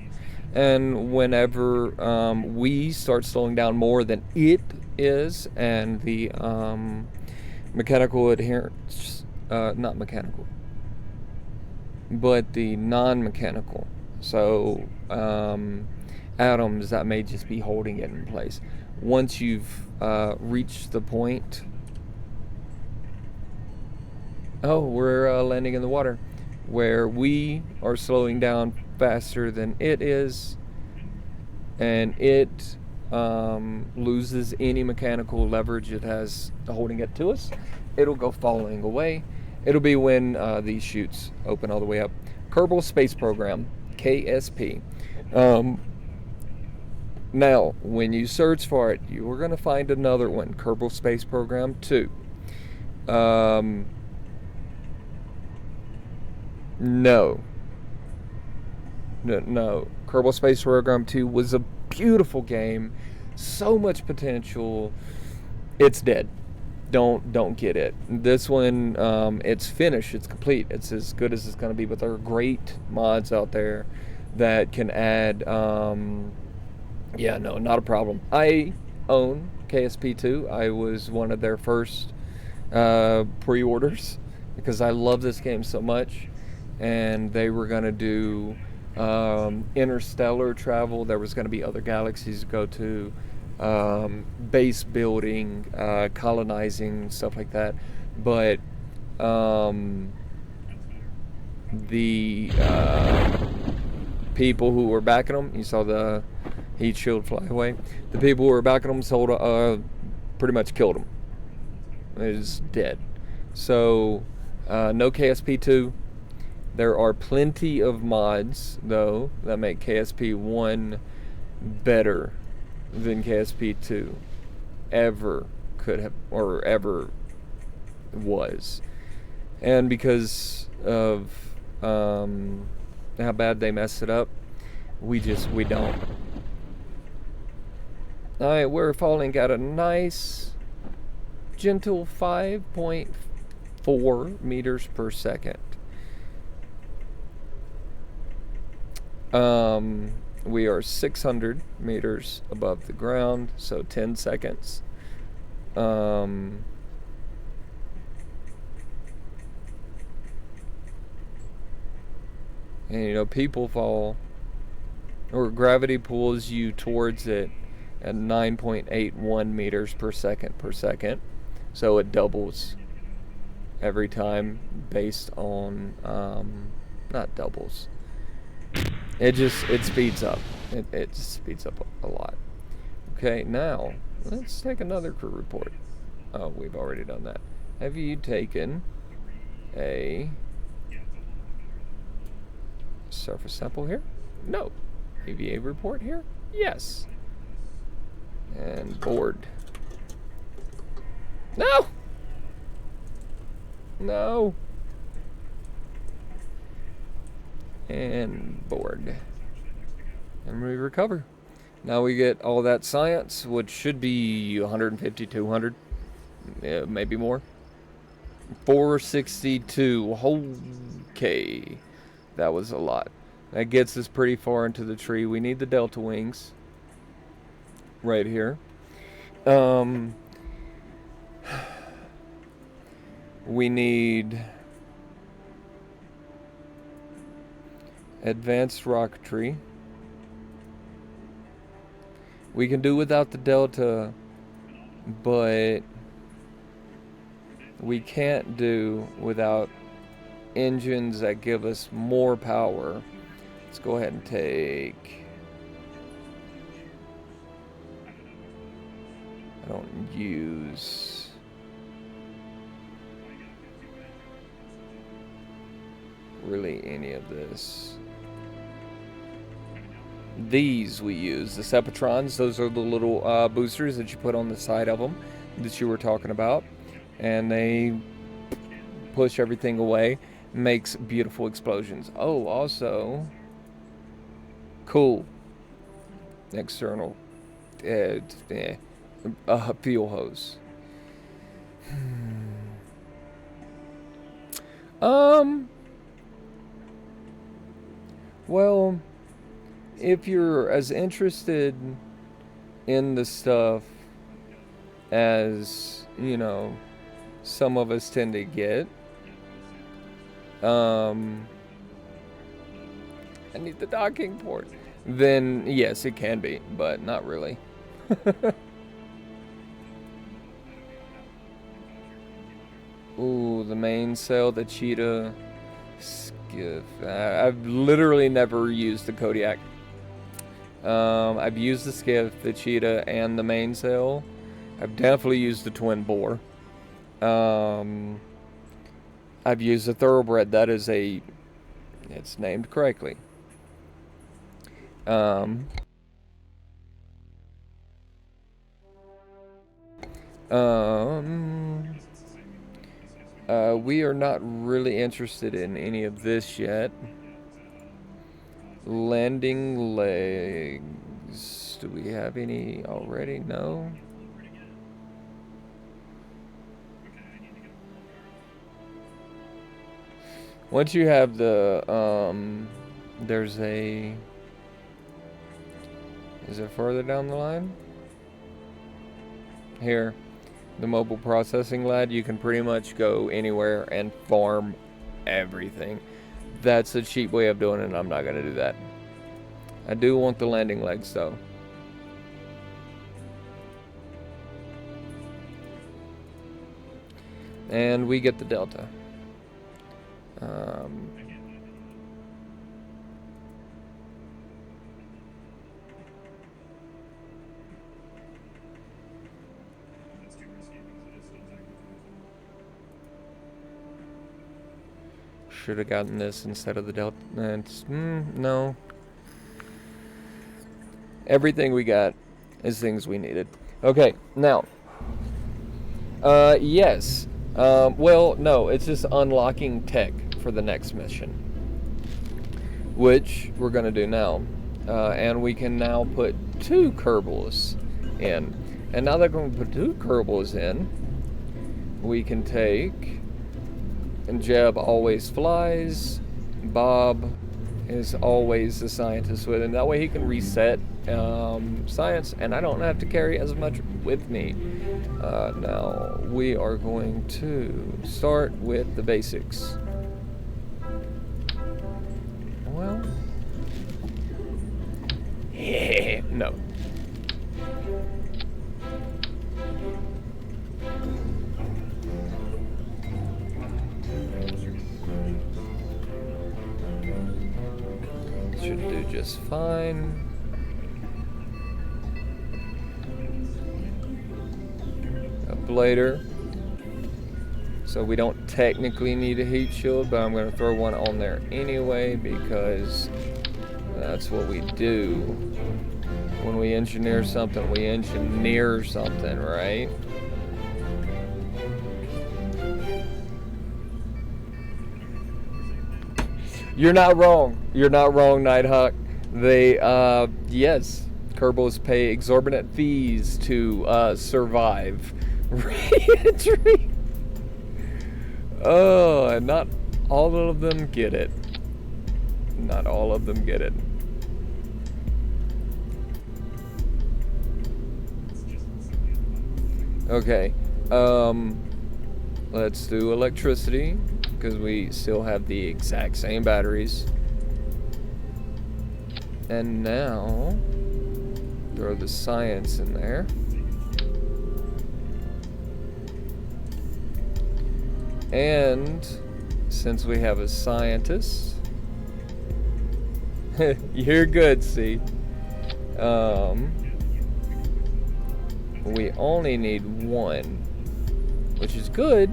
Speaker 1: and whenever we start slowing down more than it is, and the mechanical adherence, not mechanical, but the non-mechanical. So atoms that may just be holding it in place. Once you've reached the point, oh, we're landing in the water, where we are slowing down faster than it is, and it loses any mechanical leverage it has holding it to us. It'll go falling away. It'll be when these chutes open all the way up. Kerbal Space Program, KSP. Now, when you search for it, you are going to find another one, Kerbal Space Program 2. No. Kerbal Space Program 2 was a beautiful game. So much potential. It's dead. Don't get it. This one, it's finished. It's complete. It's as good as it's going to be. But there are great mods out there that can add... yeah, no, not a problem. I own KSP2. I was one of their first pre-orders because I love this game so much. And they were going to do interstellar travel. There was going to be other galaxies to go to, base building, colonizing, stuff like that. But the people who were backing them, you saw the heat shield fly away. The people who were backing them pretty much killed them. It is dead. So no KSP2. There are plenty of mods, though, that make KSP1 better than KSP2 ever could have, or ever was. And because of how bad they messed it up, we don't. Alright, we're falling at a nice, gentle 5.4 meters per second. We are 600 meters above the ground, so 10 seconds. And people fall, or gravity pulls you towards it at 9.81 meters per second. So it doubles every time based on, not doubles. It speeds up. It just speeds up a lot. Okay, now let's take another crew report. Oh, we've already done that. Have you taken a surface sample here? No. AVA report here? Yes. And board. No! No! And board. And we recover. Now we get all that science, which should be 150, 200, maybe more. 462. Okay. That was a lot. That gets us pretty far into the tree. We need the delta wings. Right here. We need advanced rocketry. We can do without the delta, but we can't do without engines that give us more power. Let's go ahead and take... I don't use... really any of this. These we use, the Sepatrons. Those are the little boosters that you put on the side of them that you were talking about, and they push everything away. Makes beautiful explosions. Oh, also cool external fuel hose. Well, if you're as interested in the stuff as, some of us tend to get, I need the docking port. then yes, it can be, but not really. Ooh, the mainsail, the cheetah, skiff. I've literally never used the Kodiak. I've used the skiff, the cheetah, and the mainsail. I've definitely used the twin bore. I've used the thoroughbred. That is it's named correctly. Um, um, we are not really interested in any of this yet. Landing legs. Do we have any already? No. Once you have there's a, is it further down the line? Here, the mobile processing lad, you can pretty much go anywhere and farm everything. That's a cheap way of doing it, and I'm not going to do that. I do want the landing legs, though. And we get the Delta. Should have gotten this instead of the Delta. No. Everything we got is things we needed. Okay, now. Yes. Well, no, it's just unlocking tech for the next mission, which we're going to do now. And we can now put 2 Kerbals in. And now that we're going to put 2 Kerbals in, we can take, and Jeb always flies, Bob is always the scientist with him. That way he can reset science, and I don't have to carry as much with me. Now we are going to start with the basics. Well, yeah, no. Should do just fine. Ablator. So we don't technically need a heat shield, but I'm going to throw one on there anyway because that's what we do. When we engineer something, right? You're not wrong. You're not wrong, Nighthawk. They, yes, Kerbals pay exorbitant fees to survive re-entry. Oh, and not all of them get it. Not all of them get it. Okay, let's do electricity, because we still have the exact same batteries. And now, throw the science in there. And since we have a scientist, you're good, see. We only need 1, which is good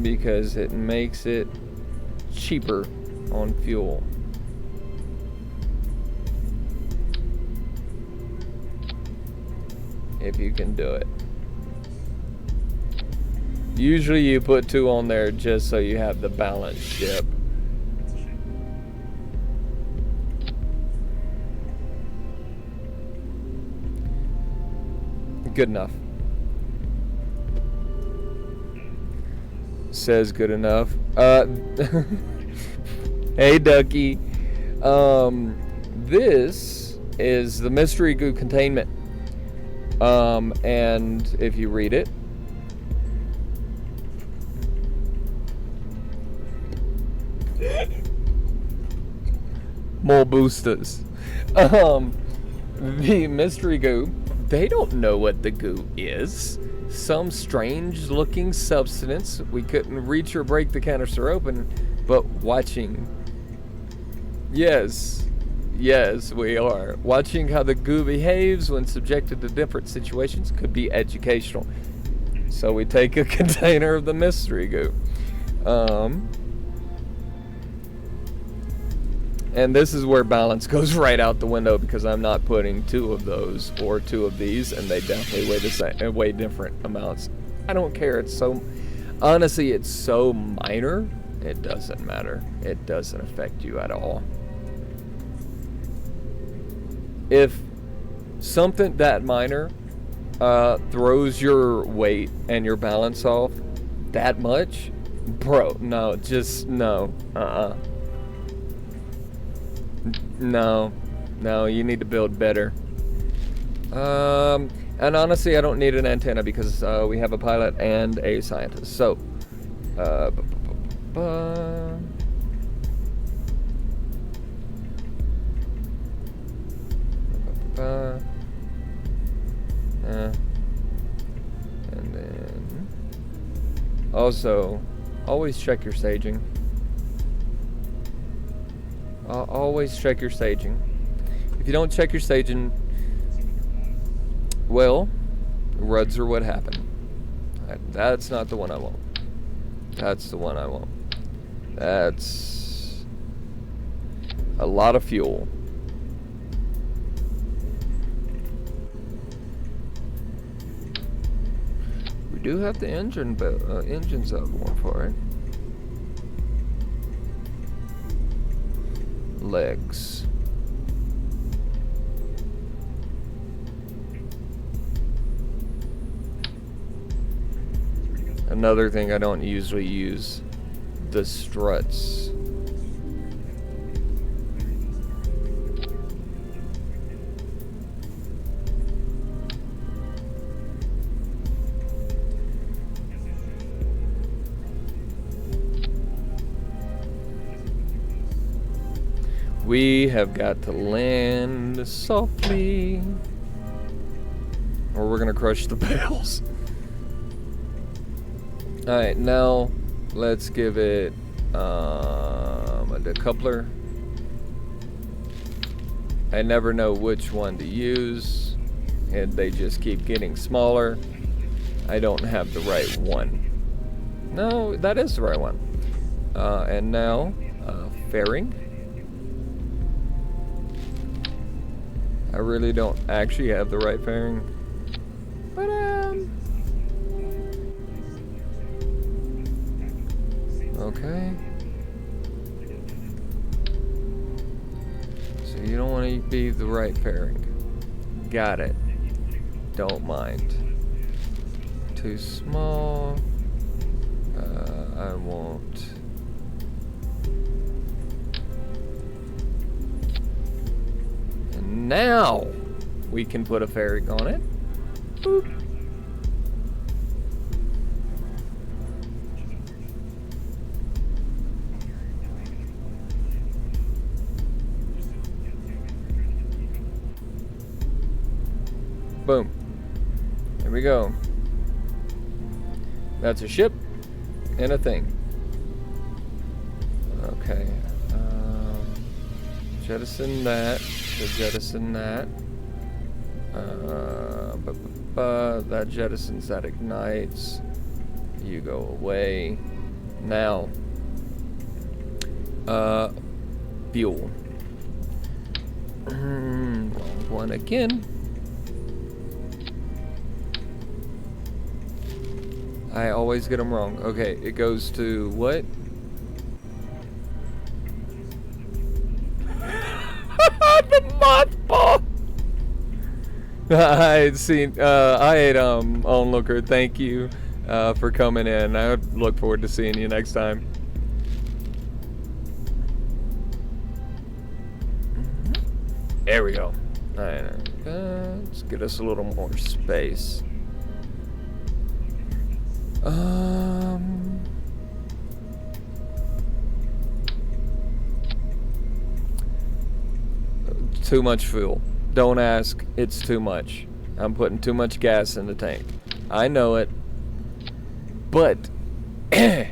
Speaker 1: because it makes it cheaper on fuel. If you can do it. Usually you put 2 on there just so you have the balanced ship. Good enough. Says good enough. Hey, Ducky. This is the mystery goo containment. And if you read it, More boosters. Um, the mystery goo, they don't know what the goo is. Some strange looking substance. We couldn't reach or break the canister open, but watching. Yes, we are. Watching how the goo behaves when subjected to different situations could be educational. So we take a container of the mystery goo. And this is where balance goes right out the window, because I'm not putting 2 of those or 2 of these, and they definitely weigh the same, weigh different amounts. I don't care. It's so, honestly, it's so minor. It doesn't matter. It doesn't affect you at all. If something that minor throws your weight and your balance off that much, bro, no, just no. No, you need to build better. And honestly, I don't need an antenna because we have a pilot and a scientist. So, and then also, always check your staging. Always check your staging. If you don't check your staging, well, ruds are what happen. That's not the one I want. That's the one I want. That's a lot of fuel. We do have the engines out going for it. Legs. Another thing I don't usually use, the struts. We have got to land softly, or we're gonna crush the bales. Alright, now let's give it a decoupler. I never know which one to use, and they just keep getting smaller. I don't have the right one. No, that is the right one. And now, fairing. I really don't actually have the right fairing, but okay. So you don't want to be the right fairing. Got it. Don't mind. Too small. I won't. And now we can put a fairing on it. Boop. Boom. There we go. That's a ship and a thing. Okay. Jettison that. Jettison that. That jettisons, that ignites. You go away. Now. Fuel. Wrong one again. I always get them wrong. Okay, it goes to what? The mothball. I had seen. Onlooker. Thank you for coming in. I look forward to seeing you next time. There we go. All right, let's get us a little more space. too much fuel. Don't ask. It's too much. I'm putting too much gas in the tank. I know it. But okay.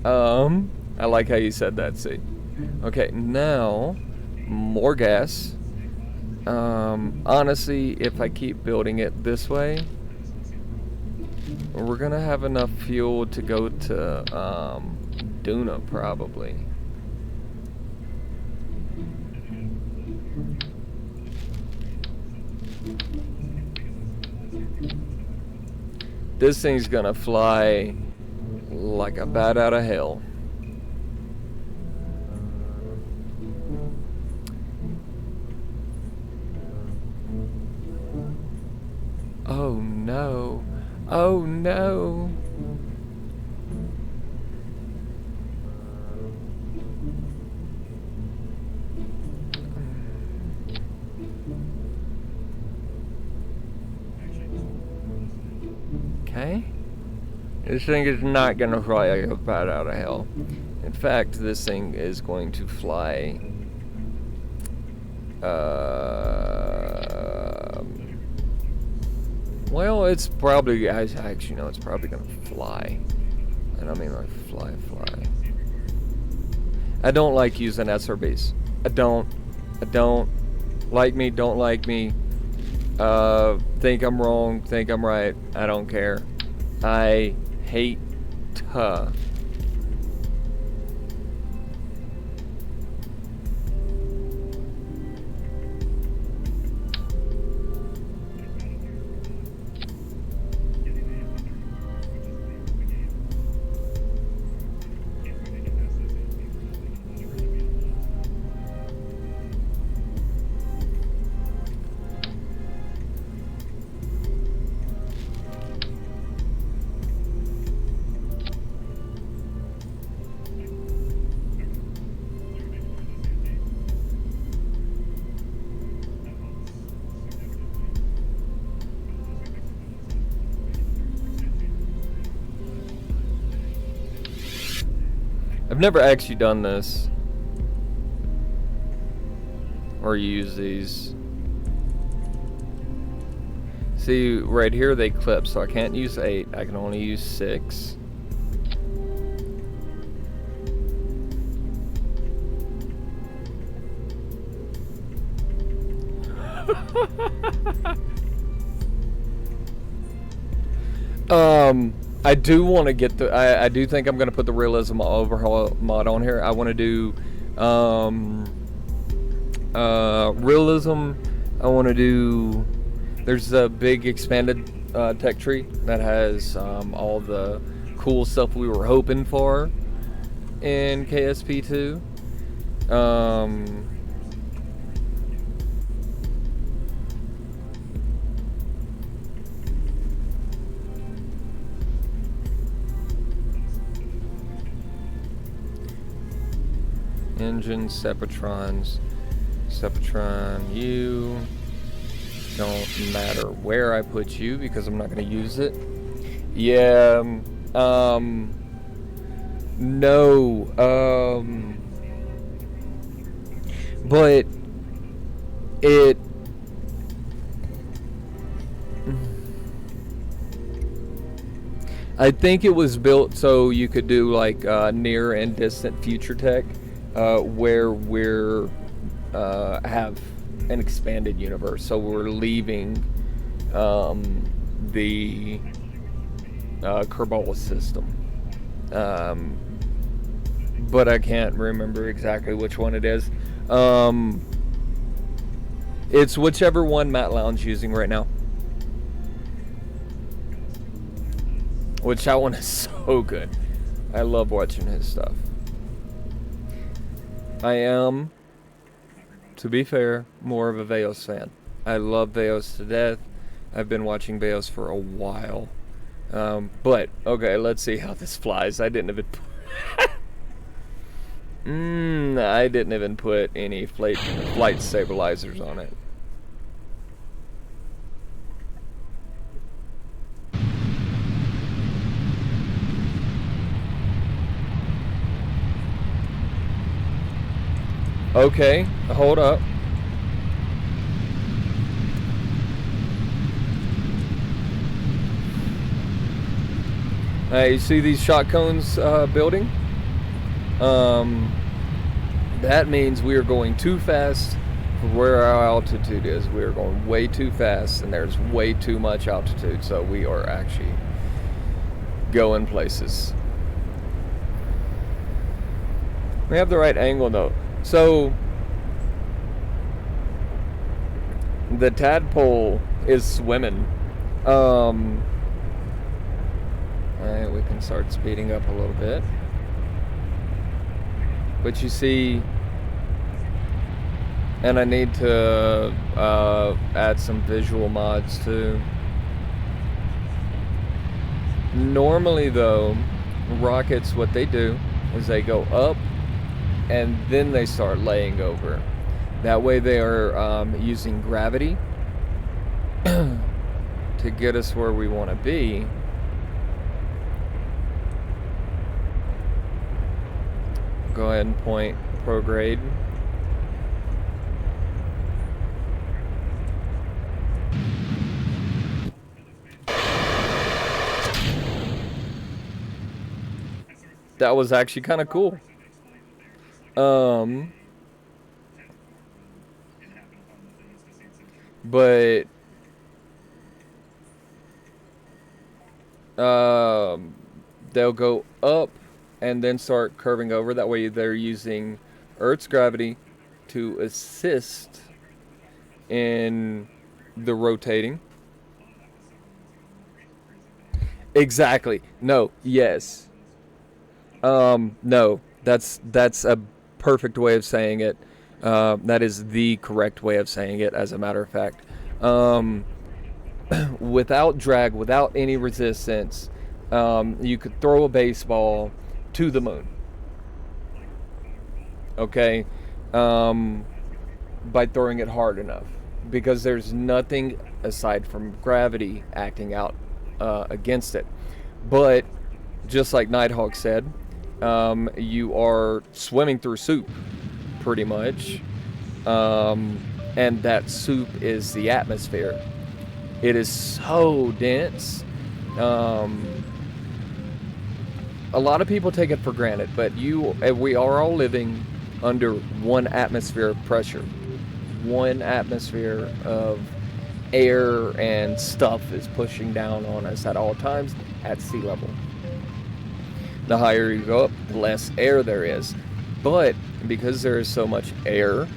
Speaker 1: I like how you said that, see. Okay, now more gas. Honestly, if I keep building it this way, we're gonna have enough fuel to go to Duna probably. This thing's gonna fly like a bat out of hell. Oh no. Oh no. Okay. This thing is not gonna fly like a bat out of hell. In fact, this thing is going to fly. Well, it's probably. Actually, no, it's probably gonna fly. And I mean, like, fly. I don't like using SRBs. I don't. Like me, don't like me. Think I'm wrong, think I'm right. I don't care. I hate tuh. I've never actually done this or used these. See, right here they clip, so I can't use 8. I can only use 6. I do want to get the. I do think I'm going to put the realism overhaul mod on here. I want to do realism. I want to do. There's a big expanded tech tree that has all the cool stuff we were hoping for in KSP2. Engine, Separatrons. Sepatron, you. Don't matter where I put you because I'm not going to use it. Yeah, no, but it, I think it was built so you could do like near and distant future tech, where we're have an expanded universe. So we're leaving the Kerbal system, but I can't remember exactly which one it is. It's whichever one Matt Lounge's using right now. Which that one is so good. I love watching his stuff. I am, to be fair, more of a Veos fan. I love Veos to death. I've been watching Veos for a while. But, okay, let's see how this flies. I didn't even I didn't even put any flight stabilizers on it. Okay, hold up. You see these shot cones building? Um, that means we are going too fast for where our altitude is. We are going way too fast, and there's way too much altitude, so we are actually going places. We have the right angle though. So the tadpole is swimming. Alright, we can start speeding up a little bit. But you see, and I need to add some visual mods too. Normally though, rockets, what they do is they go up and then they start laying over. That way they are using gravity to get us where we want to be. Go ahead and point prograde. That was actually kind of cool. But they'll go up and then start curving over. That way they're using Earth's gravity to assist in the rotating. Exactly. No. Yes. No. That's a perfect way of saying it. That is the correct way of saying it, as a matter of fact. Without drag, without any resistance, you could throw a baseball to the moon. Okay? By throwing it hard enough. Because there's nothing aside from gravity acting out against it. But, just like Nighthawk said, you are swimming through soup, pretty much. And that soup is the atmosphere. It is so dense. A lot of people take it for granted, but we are all living under one atmosphere of pressure. One atmosphere of air and stuff is pushing down on us at all times at sea level. The higher you go up, the less air there is. But because there is so much air,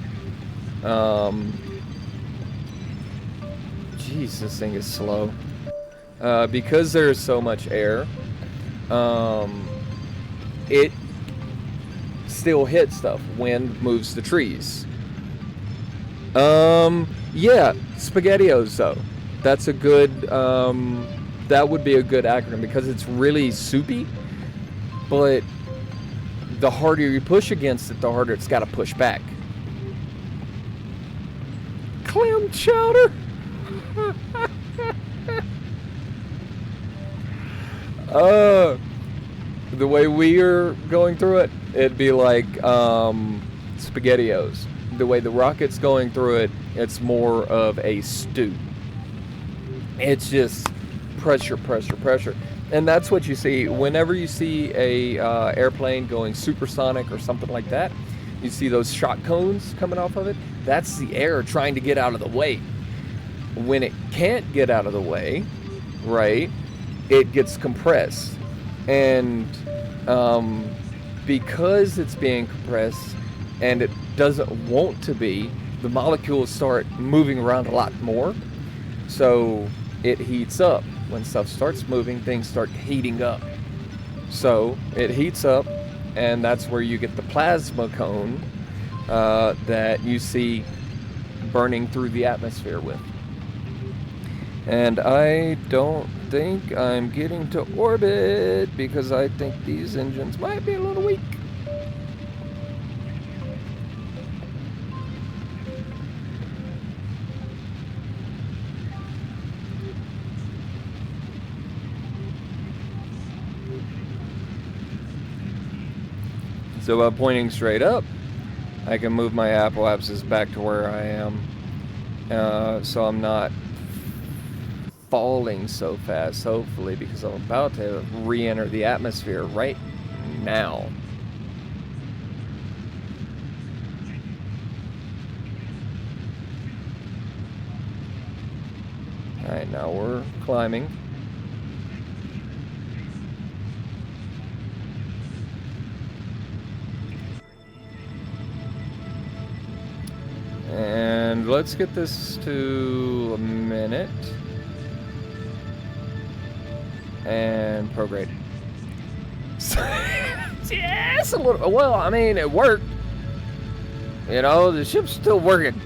Speaker 1: jeez, this thing is slow. Because there is so much air, it still hits stuff. Wind moves the trees. Yeah, SpaghettiOs though. That's a good, that would be a good acronym because it's really soupy, but the harder you push against it, the harder it's got to push back. Clam chowder! The way we are going through it, it'd be like SpaghettiOs. The way the rocket's going through it, it's more of a stew. It's just pressure, pressure, pressure. And that's what you see whenever you see a airplane going supersonic or something like that. You see those shot cones coming off of it. That's the air trying to get out of the way. When it can't get out of the way, right, it gets compressed. And because it's being compressed and it doesn't want to be, the molecules start moving around a lot more. So it heats up. When stuff starts moving, things start heating up. So it heats up, and that's where you get the plasma cone that you see burning through the atmosphere with. And I don't think I'm getting to orbit because I think these engines might be a little weak. So by pointing straight up, I can move my apoapsis back to where I am, so I'm not falling so fast, hopefully, because I'm about to re-enter the atmosphere right now. Alright, now we're climbing. And let's get this to a minute. And prograde. Yes, a little. Well, I mean, it worked. You know, the ship's still working.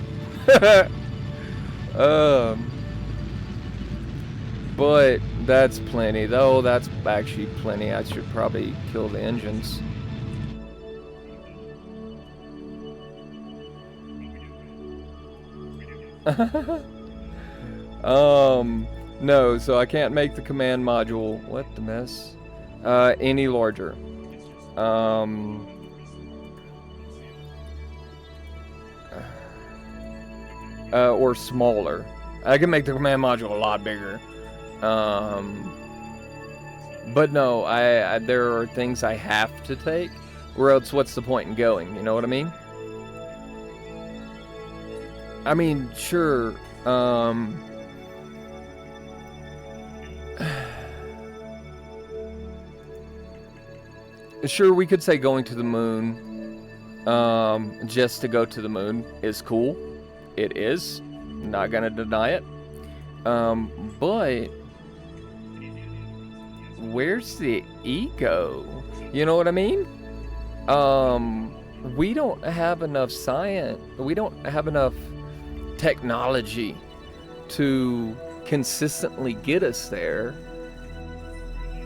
Speaker 1: But that's plenty, though. That's actually plenty. I should probably kill the engines. No, so I can't make the command module. What the mess? Any larger. Or smaller. I can make the command module a lot bigger. But no, I there are things I have to take, or else what's the point in going? You know what I mean? I mean, sure. Sure, we could say going to the moon, just to go to the moon is cool. It is. Not gonna deny it. But where's the ego? You know what I mean? We don't have enough science. We don't have enough technology to consistently get us there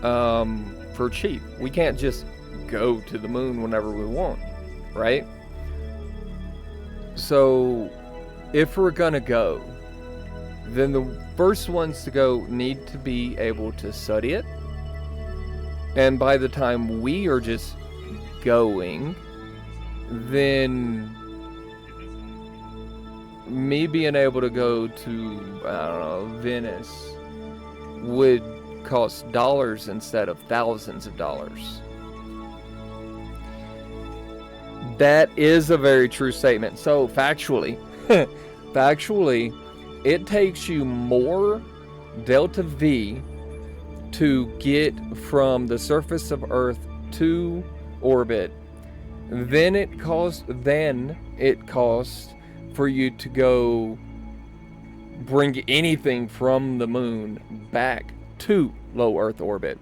Speaker 1: for cheap. We can't just go to the moon whenever we want, right? So if we're gonna go, then the first ones to go need to be able to study it. And by the time we are just going, then me being able to go to, I don't know, Venice would cost dollars instead of thousands of dollars. That is a very true statement. So factually, it takes you more delta V to get from the surface of Earth to orbit than it costs for you to go bring anything from the moon back to low Earth orbit.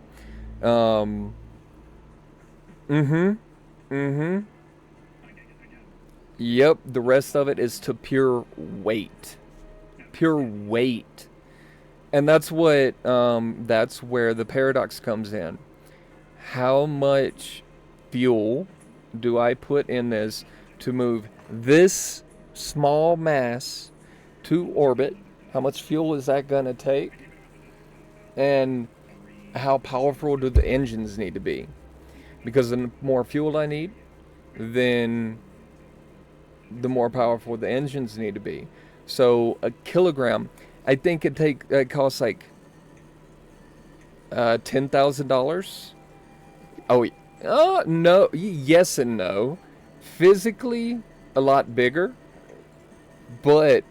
Speaker 1: Yep, the rest of it is to pure weight. Pure weight. And that's what, that's where the paradox comes in. How much fuel do I put in this to move this small mass to orbit? How much fuel is that going to take? And how powerful do the engines need to be? Because the more fuel I need, then the more powerful the engines need to be. So a kilogram, I think it costs like $10,000. Oh, no, yes and no. Physically, a lot bigger, but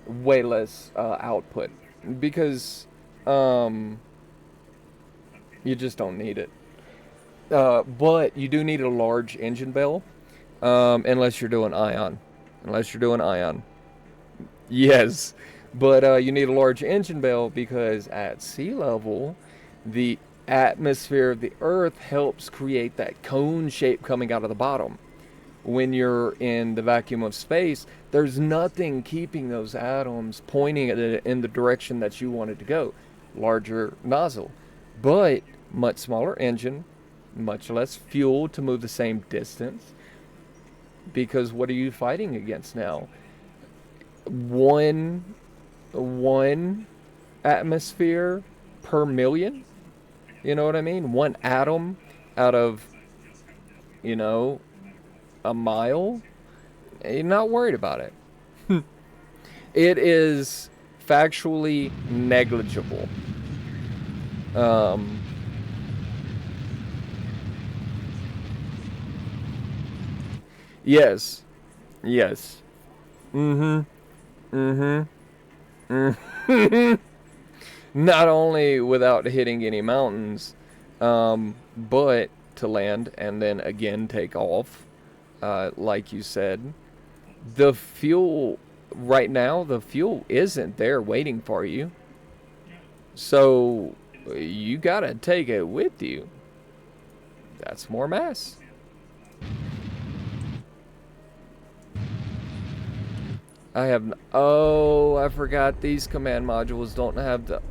Speaker 1: way less output because you just don't need it. But you do need a large engine bell, unless you're doing ion. Yes, but you need a large engine bell because at sea level, the atmosphere of the Earth helps create that cone shape coming out of the bottom. When you're in the vacuum of space, there's nothing keeping those atoms pointing in the direction that you want it to go. Larger nozzle, but much smaller engine, much less fuel to move the same distance. Because what are you fighting against now? One atmosphere per million? You know what I mean? One atom out of, a mile? You're not worried about it. It is factually negligible. Um, yes, yes. Mm-hmm. Mm-hmm. Not only without hitting any mountains, but to land and then again take off. Like you said, the fuel right now, the fuel isn't there waiting for you. So you gotta take it with you. That's more mass. I have. Oh, I forgot these command modules don't have the.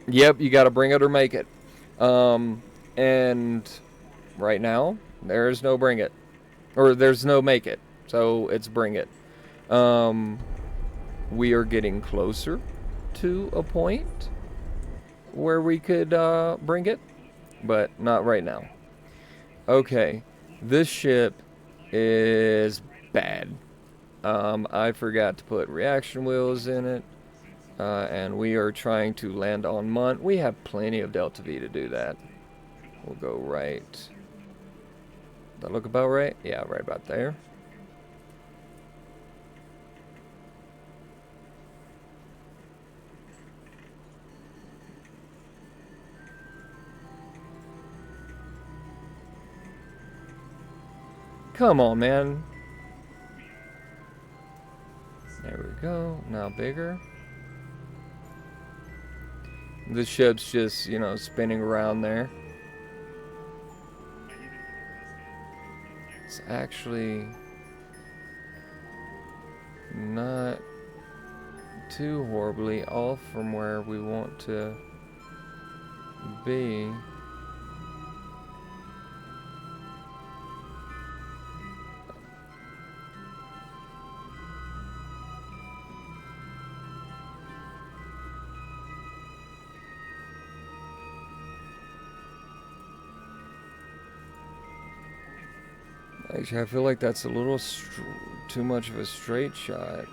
Speaker 1: Yep, you gotta bring it or make it. And right now, there's no bring it. Or there's no make it. So it's bring it. Um, we are getting closer to a point where we could bring it, but not right now. Okay, this ship is bad. I forgot to put reaction wheels in it, and we are trying to land on Munt. We have plenty of Delta V to do that. We'll go right. Does that look about right? Yeah, right about there. Come on, man. There we go. Now bigger. The ship's just, you know, spinning around there. It's actually not too horribly off from where we want to be. Actually, I feel like that's a little too much of a straight shot.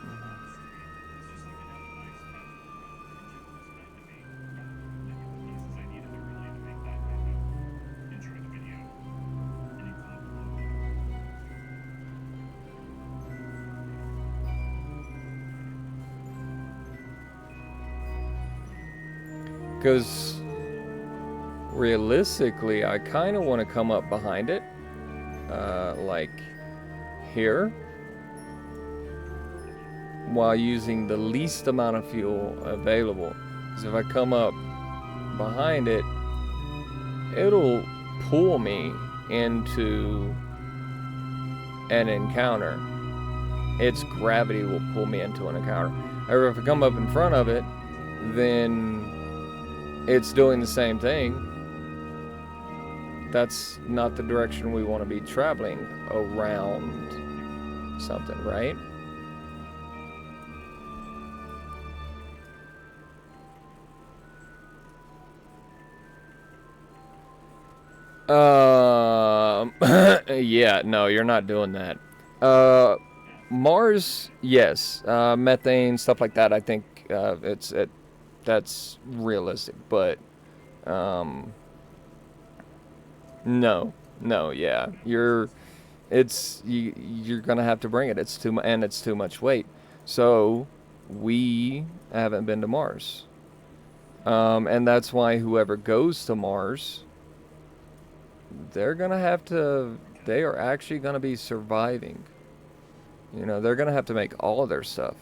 Speaker 1: Because realistically, I kind of want to come up behind it. Like here. While using the least amount of fuel available. Because if I come up behind it, it'll pull me into an encounter. Its gravity will pull me into an encounter. However, if I come up in front of it, then it's doing the same thing. That's not the direction we want to be traveling around something, right? Yeah, no, you're not doing that. Mars, yes, methane, stuff like that. I think that's realistic, but um, no, no, yeah, you're gonna have to bring it. It's too much weight. So we haven't been to Mars, and that's why whoever goes to Mars, they're gonna have to. They are actually gonna be surviving. You know, they're gonna have to make all of their stuff.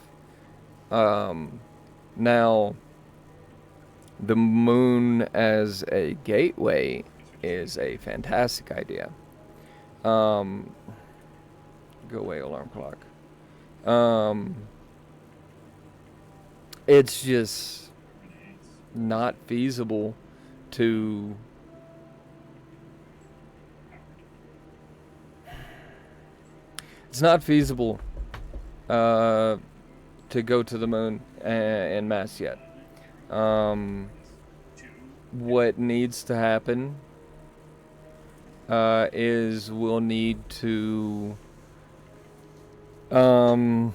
Speaker 1: Um, Now, the moon as a gateway is a fantastic idea. Um, Go away, alarm clock. Um, it's just not feasible to. It's not feasible uh, to go to the moon en masse yet. Um, what needs to happen is we'll need to um,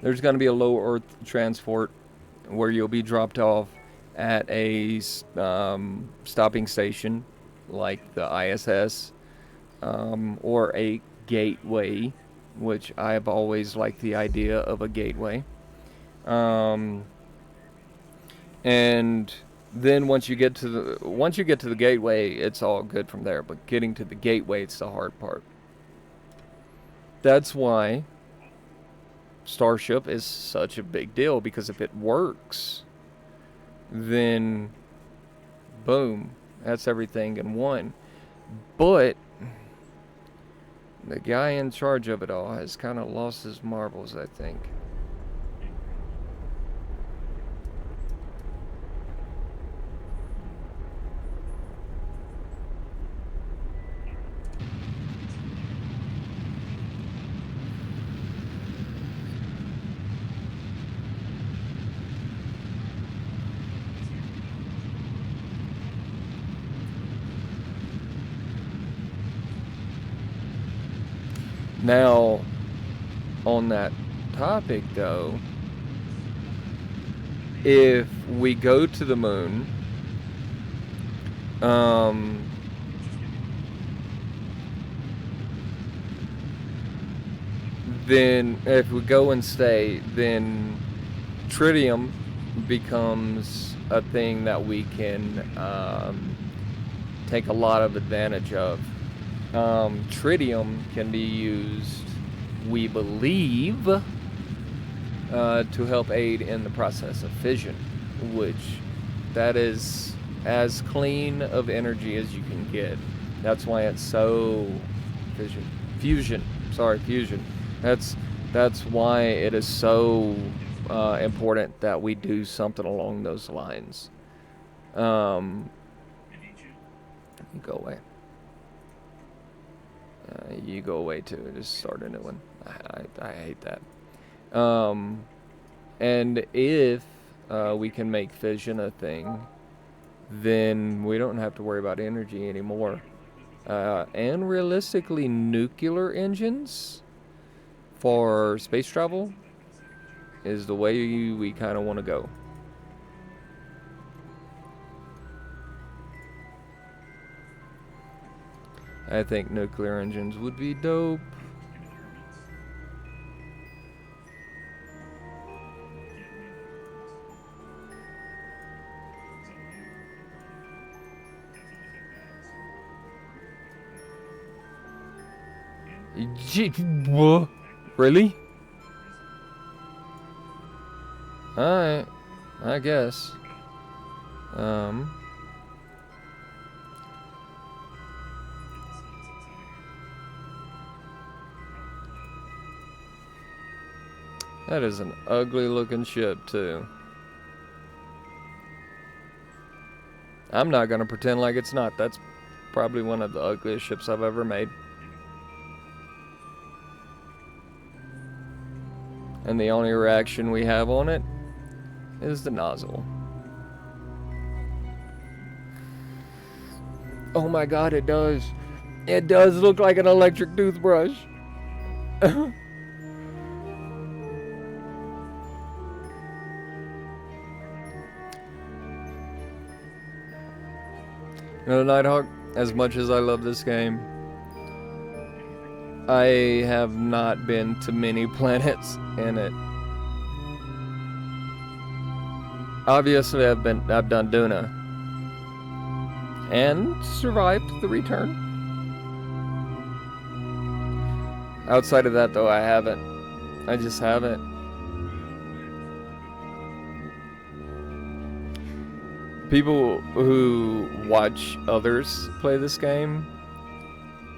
Speaker 1: there's going to be a low Earth transport where you'll be dropped off at a stopping station like the ISS, or a gateway, which I've always liked the idea of a gateway. Um, and then once you get to the gateway, it's all good from there. But getting to the gateway, it's the hard part. That's why Starship is such a big deal, because if it works, then boom, that's everything in one. But the guy in charge of it all has kind of lost his marbles, I think. Now, on that topic though, if we go to the moon, then if we go and stay, then tritium becomes a thing that we can take a lot of advantage of. Tritium can be used, we believe, to help aid in the process of fission, which that is as clean of energy as you can get. That's why it's so fusion. That's why it is so important that we do something along those lines. Go away. You go away too. Just start a new one. I hate that. And if we can make fission a thing, then we don't have to worry about energy anymore. And realistically, nuclear engines for space travel is the way we kind of want to go. I think nuclear engines would be dope. What? Really? Alright, I guess. That is an ugly looking ship too. I'm not gonna pretend like it's not. That's probably one of the ugliest ships I've ever made. And the only reaction we have on it is the nozzle. Oh my god, it does. It does look like an electric toothbrush. You know, Nighthawk, as much as I love this game, I have not been to many planets in it. Obviously, I've done Duna and survived the return. Outside of that, though, I haven't. I just haven't. People who watch others play this game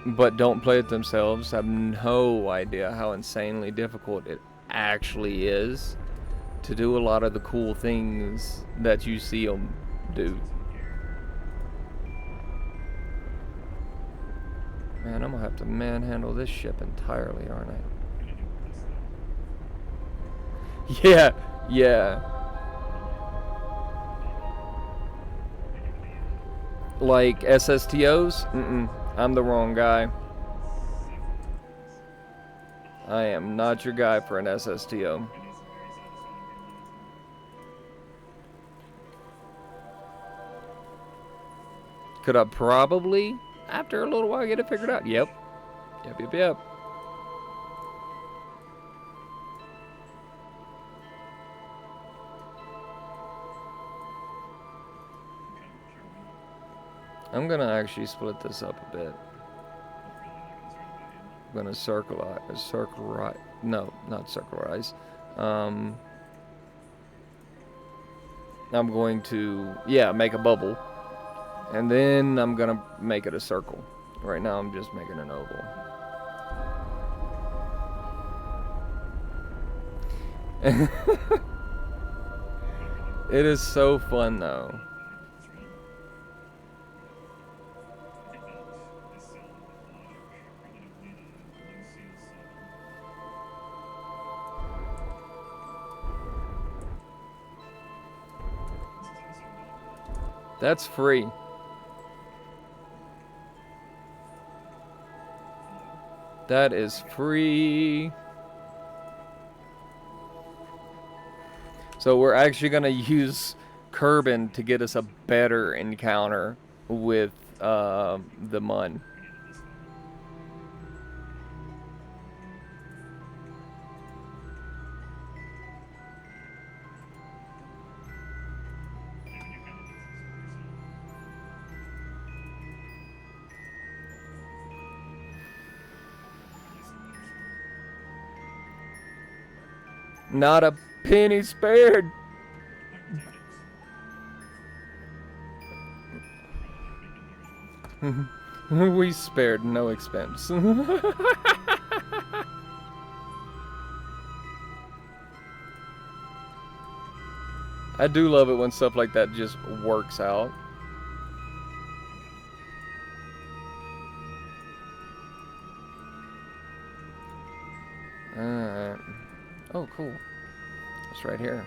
Speaker 1: but don't play it themselves have no idea how insanely difficult it actually is to do a lot of the cool things that you see them do. Man, I'm gonna have to manhandle this ship entirely, aren't I? Yeah. Like SSTOs? I'm the wrong guy. I am not your guy for an SSTO. Could I probably, after a little while, get it figured out? Yep. Yep. I'm gonna actually split this up a bit. I'm gonna circularize. No, not circularize. I'm going to, make a bubble. And then I'm gonna make it a circle. Right now I'm just making an oval. It is so fun though. That's free. That is free. So we're actually gonna use Kerbin to get us a better encounter with the Mun. Not a penny spared. We spared no expense. I do love it when stuff like that just works out. Alright. Oh, cool. It's right here.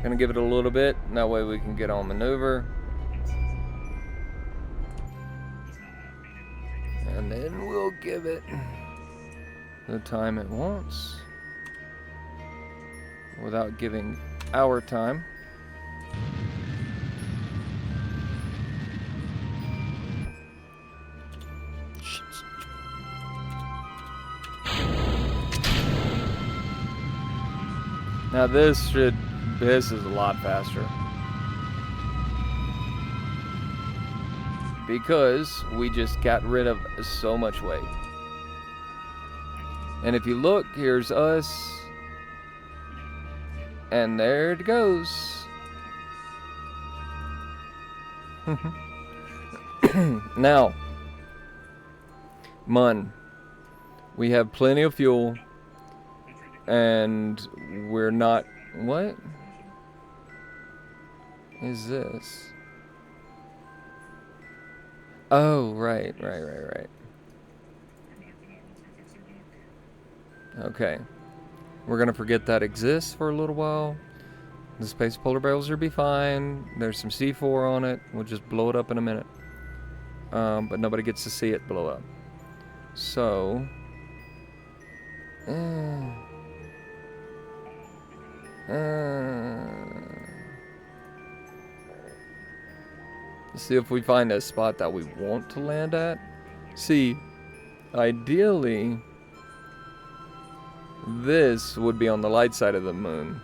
Speaker 1: Gonna give it a little bit, and that way we can get on maneuver. And then we'll give it the time it wants without giving our time. Now this is a lot faster. Because we just got rid of so much weight. And if you look, here's us. And there it goes. Now, Mun, we have plenty of fuel. And we're not... What is this? Oh, right. Okay. We're gonna forget that exists for a little while. The space polar barrels will be fine. There's some C4 on it. We'll just blow it up in a minute. But nobody gets to see it blow up. So... let's see if we find a spot that we want to land at. See, ideally, this would be on the light side of the moon.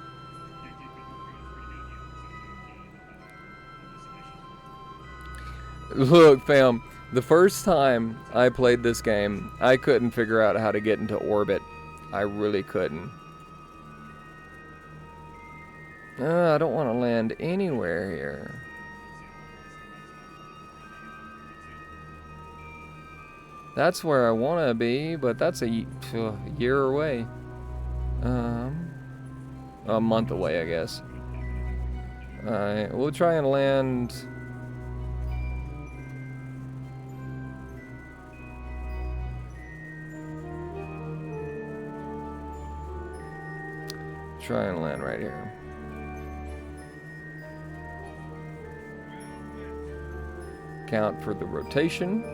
Speaker 1: Look, fam, the first time I played this game, I couldn't figure out how to get into orbit. I really couldn't. I don't want to land anywhere here. That's where I want to be, but that's a year away. A month away, I guess. Alright, we'll try and land... try and land right here. Count for the rotation.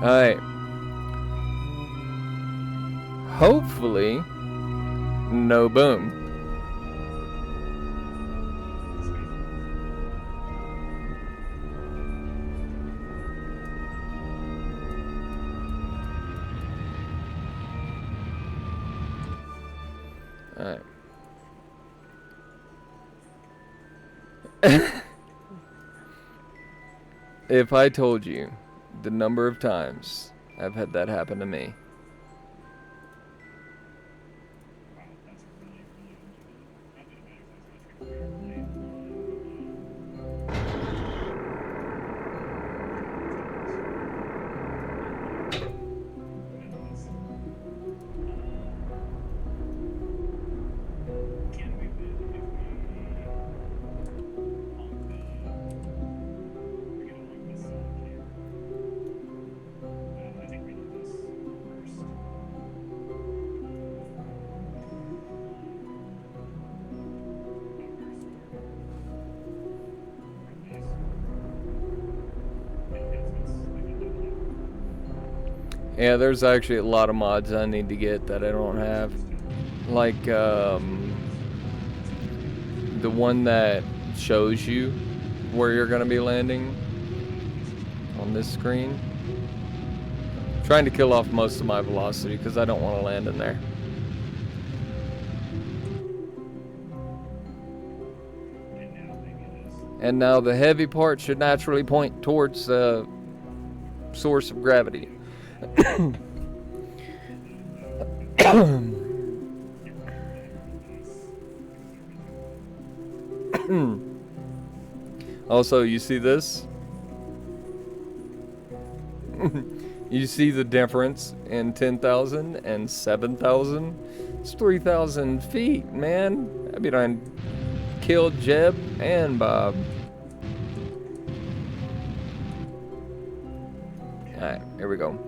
Speaker 1: Alright. Hopefully, no boom. Alright. If I told you the number of times I've had that happen to me. Yeah, there's actually a lot of mods I need to get that I don't have. Like, the one that shows you where you're going to be landing on this screen. I'm trying to kill off most of my velocity because I don't want to land in there. And now the heavy part should naturally point towards the source of gravity. Also, you see this? You see the difference in 10,000 and 7,000? It's 3,000 feet, man. I mean, I killed Jeb and Bob. Alright, here we go.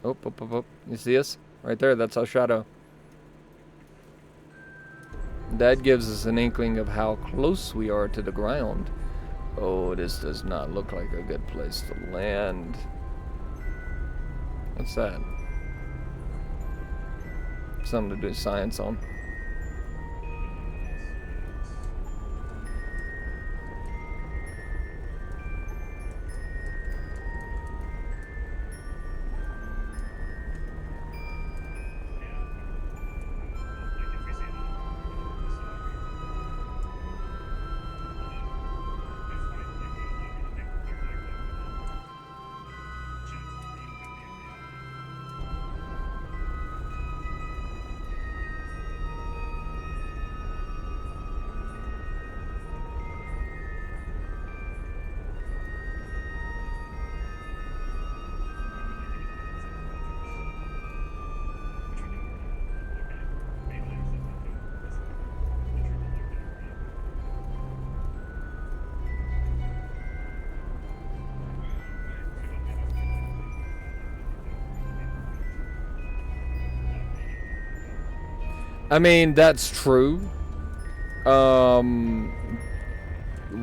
Speaker 1: Oh. You see us? Right there, that's our shadow. That gives us an inkling of how close we are to the ground. Oh, this does not look like a good place to land. What's that? Something to do science on. I mean, that's true.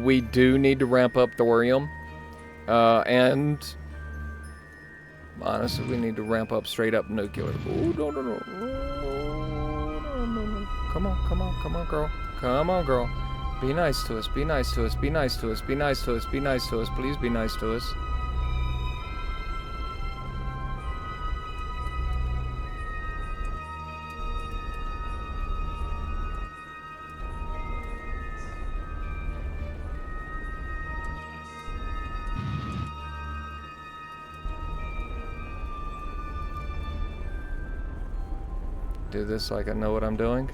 Speaker 1: We do need to ramp up thorium. And honestly, we need to ramp up straight up nuclear. Oh, no. Come on, girl. Come on, girl. Be nice to us, be nice to us, be nice to us, be nice to us, be nice to us. Please be nice to us. Do this like I know what I'm doing.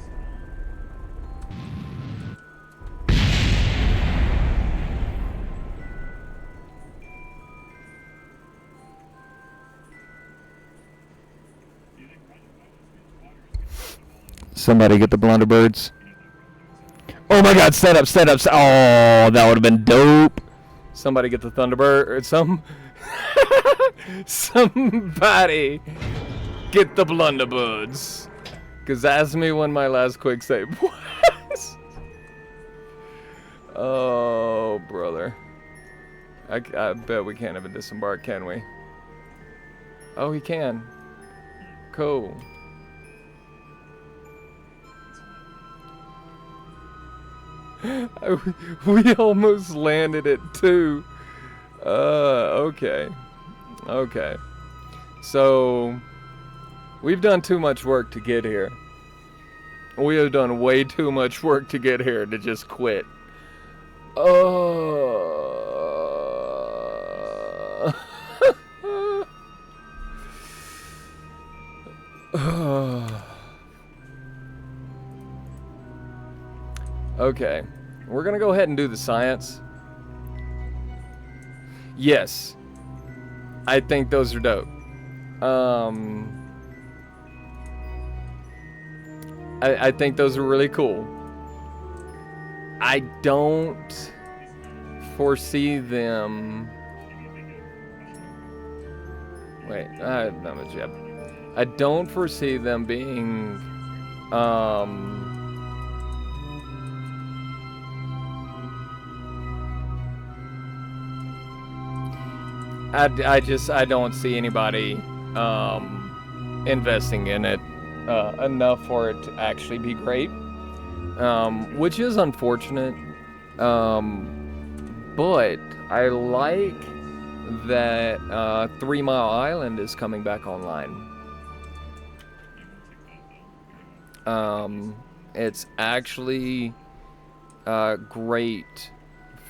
Speaker 1: Somebody get the blunderbirds. Oh my god, set up. Oh, that would have been dope. Somebody get the Thunderbird or somebody get the blunderbirds. Cause ask me when my last quick save was. Oh, brother. I bet we can't even disembark, can we? Oh, he can. Cool. We almost landed it too. Okay. Okay. So, we've done too much work to get here. We have done way too much work to get here to just quit. Okay, we're gonna go ahead and do the science. Yes, I think those are dope. I think those are really cool. I don't foresee them. Wait, I don't foresee them being. I don't see anybody investing in it enough for it to actually be great, which is unfortunate. But I like that 3 Mile Island is coming back online. It's actually great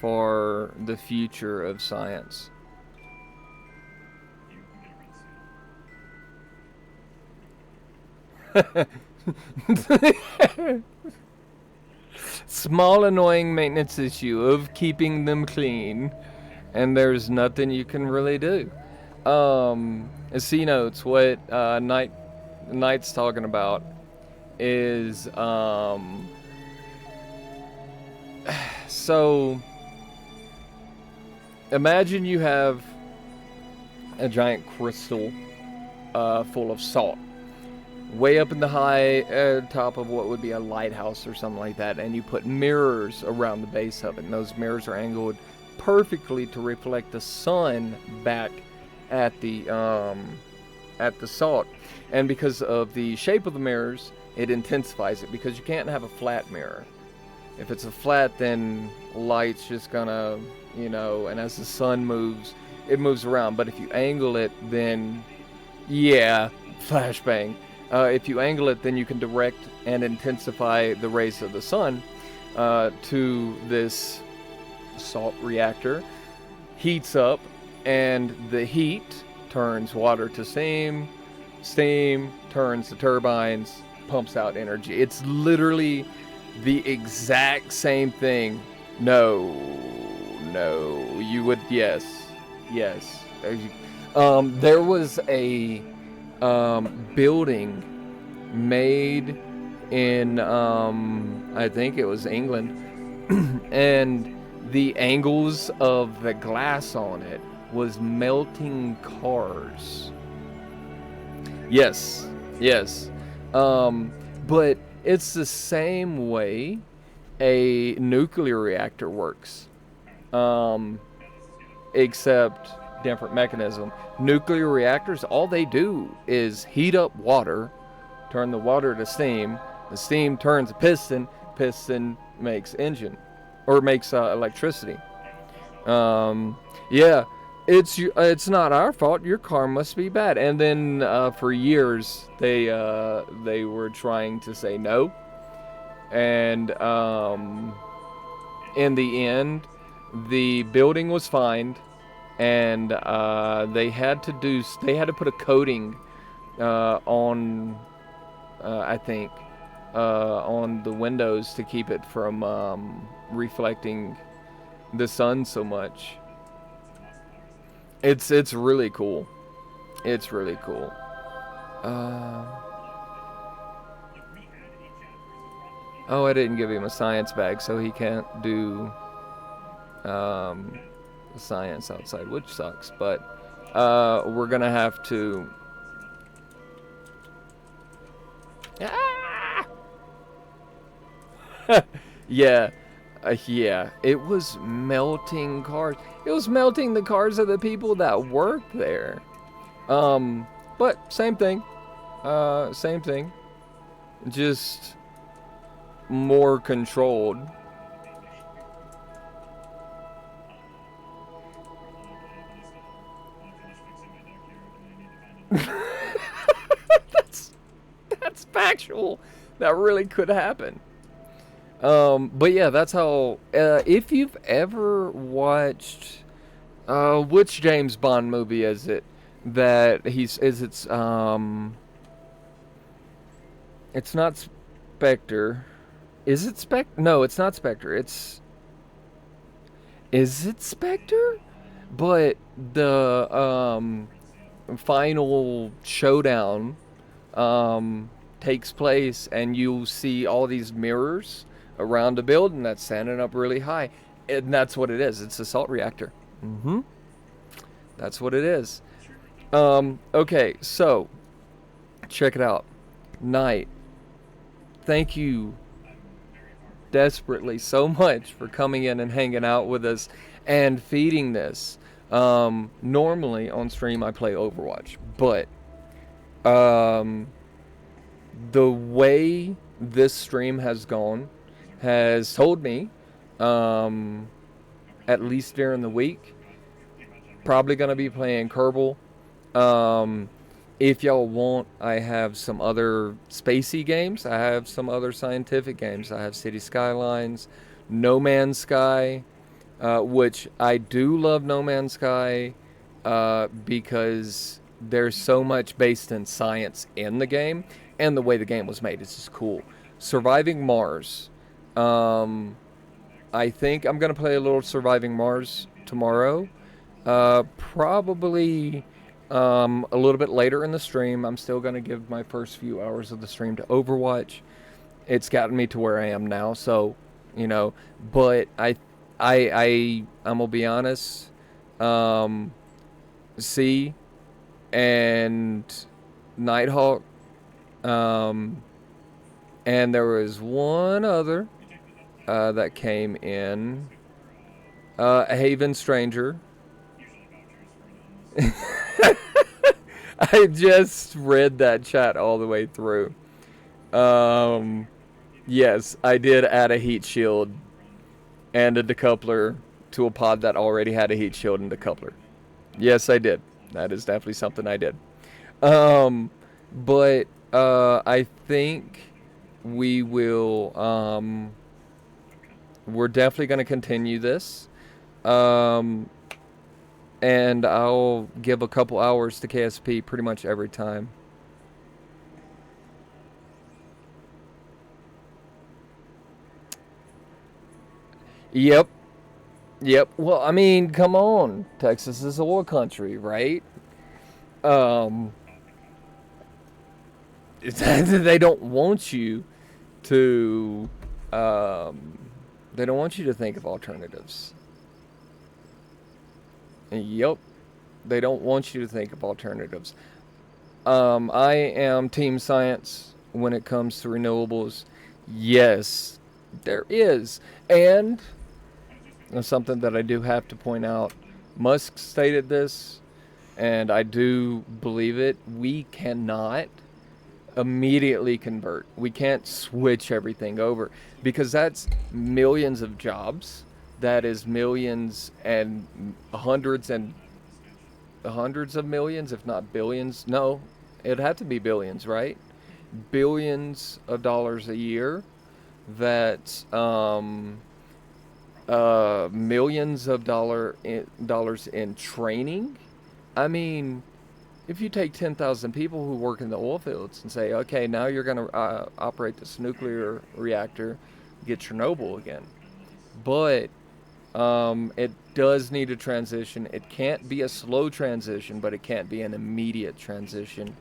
Speaker 1: for the future of science. Small annoying maintenance issue of keeping them clean, and there's nothing you can really do. C notes, what Knight's talking about is so imagine you have a giant crystal full of salt way up in the high top of what would be a lighthouse or something like that, and you put mirrors around the base of it, and those mirrors are angled perfectly to reflect the sun back at the salt. And because of the shape of the mirrors, it intensifies it, because you can't have a flat mirror. If it's a flat, then light's just gonna, and as the sun moves, it moves around. But if you angle it, then yeah, flashbang. If you angle it, then you can direct and intensify the rays of the sun to this salt reactor. Heats up, and the heat turns water to steam. Steam turns the turbines, pumps out energy. It's literally the exact same thing. No, you would, yes. There was a building made in I think it was England, and the angles of the glass on it was melting cars. Yes. But it's the same way a nuclear reactor works, except different mechanism. Nuclear reactors, all they do is heat up water, turn the water to steam. The steam turns a piston. Piston makes engine, or makes electricity. Yeah, it's not our fault. Your car must be bad. And then for years they were trying to say no, and in the end, the building was fined, and they had to put a coating on I think, on the windows to keep it from reflecting the sun so much. It's really cool. It's really cool. Uh, oh, I didn't give him a science bag, so he can't do um, science outside, which sucks. But we're gonna have to. Ah! Yeah, yeah. It was melting cars. It was melting the cars of the people that worked there. Um, but same thing. Same thing. Just more controlled. that's that's factual. That really could happen. But yeah, that's how. If you've ever watched, which James Bond movie is it that he's is it's not Spectre. Is it Spectre? No, it's not Spectre. Is it Spectre? But the final showdown takes place, and you see all these mirrors around a building that's standing up really high, and that's what it is. It's a salt reactor. Mm-hmm. That's what it is. Okay, so check it out. Night. Thank you desperately so much for coming in and hanging out with us and feeding this. Normally on stream I play Overwatch, but um, the way this stream has gone has told me, um, at least during the week, probably gonna be playing Kerbal. Um, if y'all want, I have some other spacey games. I have some other scientific games. I have City Skylines, No Man's Sky, which I do love No Man's Sky because there's so much based in science in the game, and the way the game was made is just cool. Surviving Mars. Um, I think I'm gonna play a little Surviving Mars tomorrow. Probably a little bit later in the stream. I'm still gonna give my first few hours of the stream to Overwatch. It's gotten me to where I am now, so you know. But I'm gonna be honest. Um, C and Nighthawk. Um, and there was one other that came in. Haven Stranger. I just read that chat all the way through. Um, yes, I did add a heat shield and a decoupler to a pod that already had a heat shield and decoupler. Yes, I did. That is definitely something I did. Um, but I think we will. We're definitely going to continue this. Um, and I'll give a couple hours to KSP pretty much every time. Yep. Yep. Well, I mean, come on. Texas is a war country, right? Um, they don't want you to. Um, they don't want you to think of alternatives. Yep. They don't want you to think of alternatives. I am team science when it comes to renewables. Yes, there is. And something that I do have to point out, Musk stated this, and I do believe it. We cannot immediately convert. We can't switch everything over because that's millions of jobs. That is millions and hundreds of millions, if not billions. No, it'd have to be billions, right? Billions of dollars a year. That millions of dollars in training. I mean, If you take 10,000 people who work in the oil fields and say, okay, now you're going to operate this nuclear reactor, get Chernobyl again. But it does need a transition. It can't be a slow transition, but it can't be an immediate transition.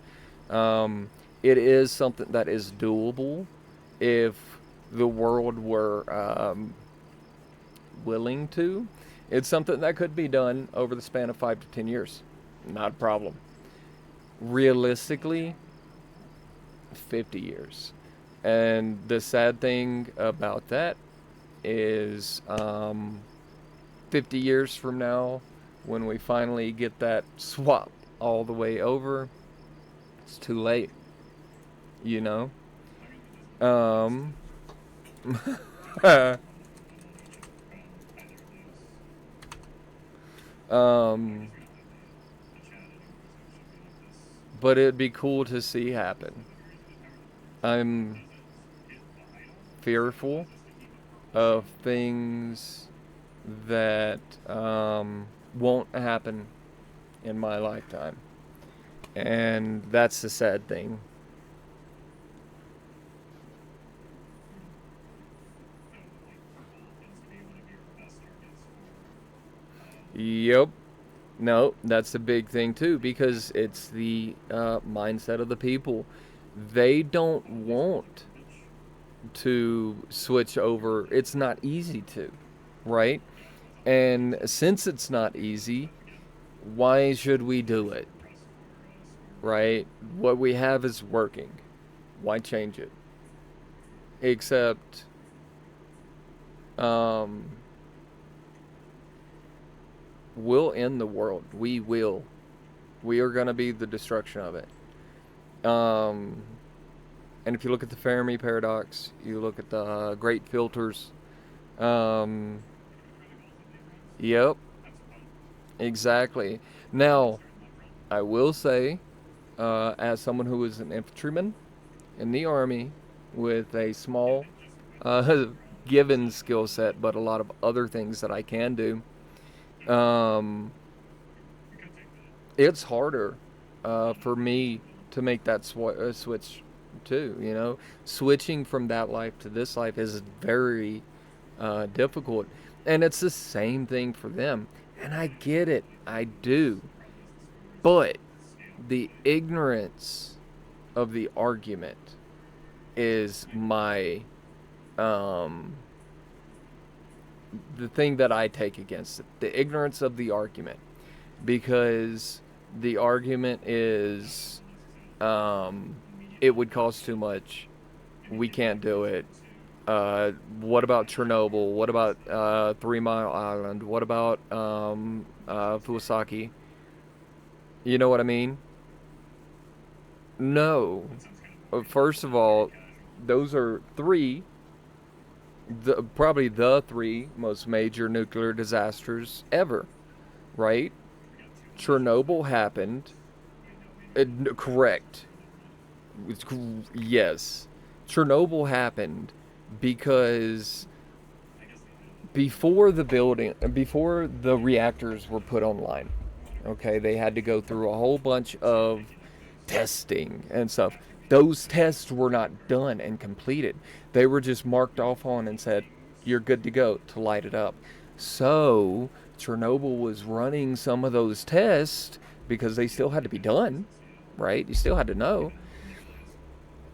Speaker 1: Um, it is something that is doable if the world were willing to. It's something that could be done over the span of 5 to 10 years. Not a problem. Realistically, 50 years. And the sad thing about that is 50 years from now, when we finally get that swap all the way over, it's too late, you know? Um, um, but it'd be cool to see happen. I'm fearful of things that won't happen in my lifetime. And that's the sad thing. Yep. No, that's the big thing too, because it's the mindset of the people. They don't want to switch over. It's not easy to, right? And since it's not easy, why should we do it, right? What we have is working. Why change it? Except, um, we'll end the world. We will. We are going to be the destruction of it. Um, and if you look at the Fermi paradox, you look at the great filters. Um, yep, exactly. Now, I will say, as someone who is an infantryman in the army with a small uh, given skill set, but a lot of other things that I can do, um, it's harder for me to make that switch too. You know, switching from that life to this life is very difficult, and it's the same thing for them. And I get it, I do, but the ignorance of the argument is my um, the thing that I take against it. The ignorance of the argument, because the argument is um, it would cost too much. We can't do it. What about Chernobyl? What about 3 Mile Island? What about Fusaki? You know what I mean? No. First of all, those are probably the three most major nuclear disasters ever, right? Chernobyl happened. Correct. It's, yes. Chernobyl happened because before the reactors were put online, okay, they had to go through a whole bunch of testing and stuff. Those tests were not done and completed. They were just marked off on and said, you're good to go to light it up. So, Chernobyl was running some of those tests because they still had to be done, right? You still had to know.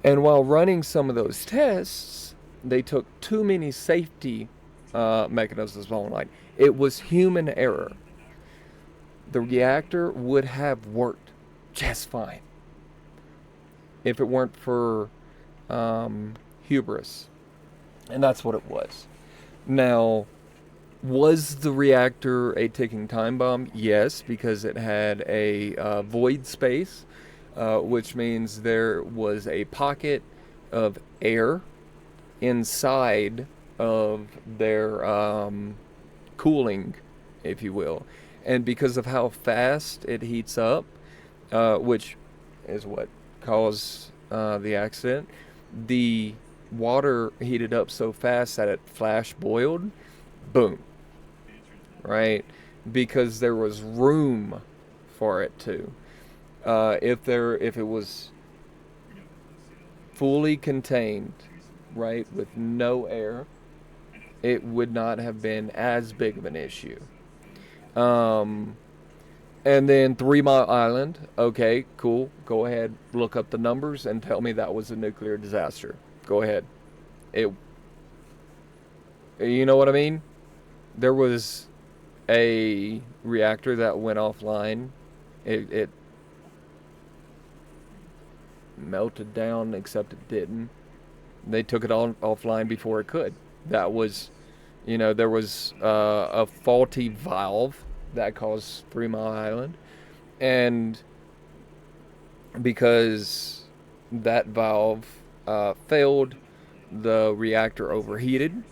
Speaker 1: And while running some of those tests, they took too many safety mechanisms online. It was human error. The reactor would have worked just fine if it weren't for hubris. And that's what it was. Now, was the reactor a ticking time bomb? Yes, because it had a void space, which means there was a pocket of air inside of their cooling, if you will. And because of how fast it heats up, which is what caused the accident, the water heated up so fast that it flash boiled. Boom. Right? Because there was room for it to. If it was fully contained, right, with no air, it would not have been as big of an issue. Um, and then 3 Mile Island, okay, cool. Go ahead, look up the numbers and tell me that was a nuclear disaster. Go ahead. It, you know what I mean? There was a reactor that went offline. It melted down, except it didn't. They took it all offline before it could. That was, there was a faulty valve that caused 3 Mile Island, and because that valve failed, the reactor overheated.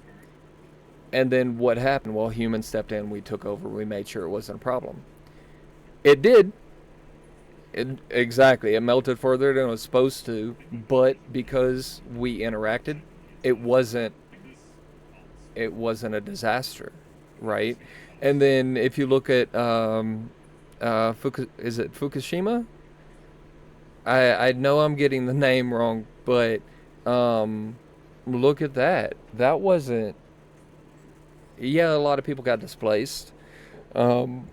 Speaker 1: And then what happened? Well, humans stepped in, we took over, we made sure it wasn't a problem. It did. Exactly. It melted further than it was supposed to, but because we interacted, it wasn't it wasn't a disaster, right? And then if you look at is it Fukushima? I know I'm getting the name wrong, but um, look at that. That wasn't. Yeah, a lot of people got displaced, um,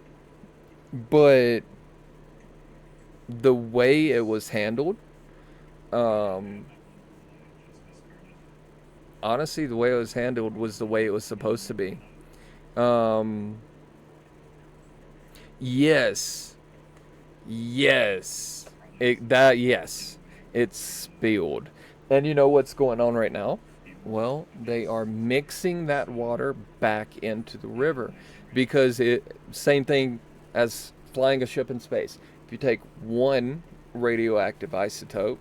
Speaker 1: but the way it was handled, um, honestly, the way it was handled was the way it was supposed to be. Um, yes, yes, yes, it's spilled. And you know what's going on right now? Well, they are mixing that water back into the river because it same thing as flying a ship in space. If you take one radioactive isotope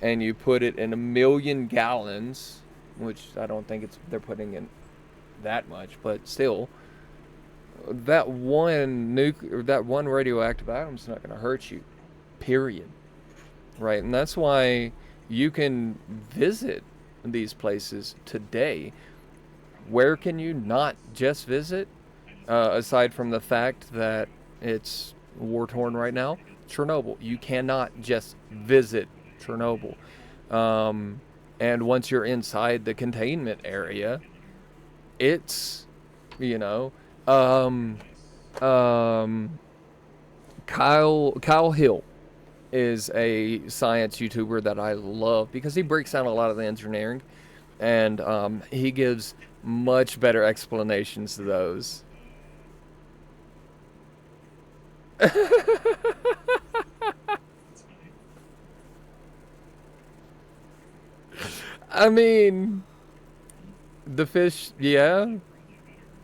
Speaker 1: and you put it in 1 million gallons, which I don't think it's they're putting in that much, but still, that one radioactive atom's not going to hurt you. Period. Right, and that's why you can visit these places today. Where can you not just visit? Aside from the fact that it's war torn right now, Chernobyl. You cannot just visit Chernobyl. Um, and once you're inside the containment area, it's, you know, um, um, Kyle Hill is a science YouTuber that I love because he breaks down a lot of the engineering, and he gives much better explanations to those. I mean, the fish, yeah,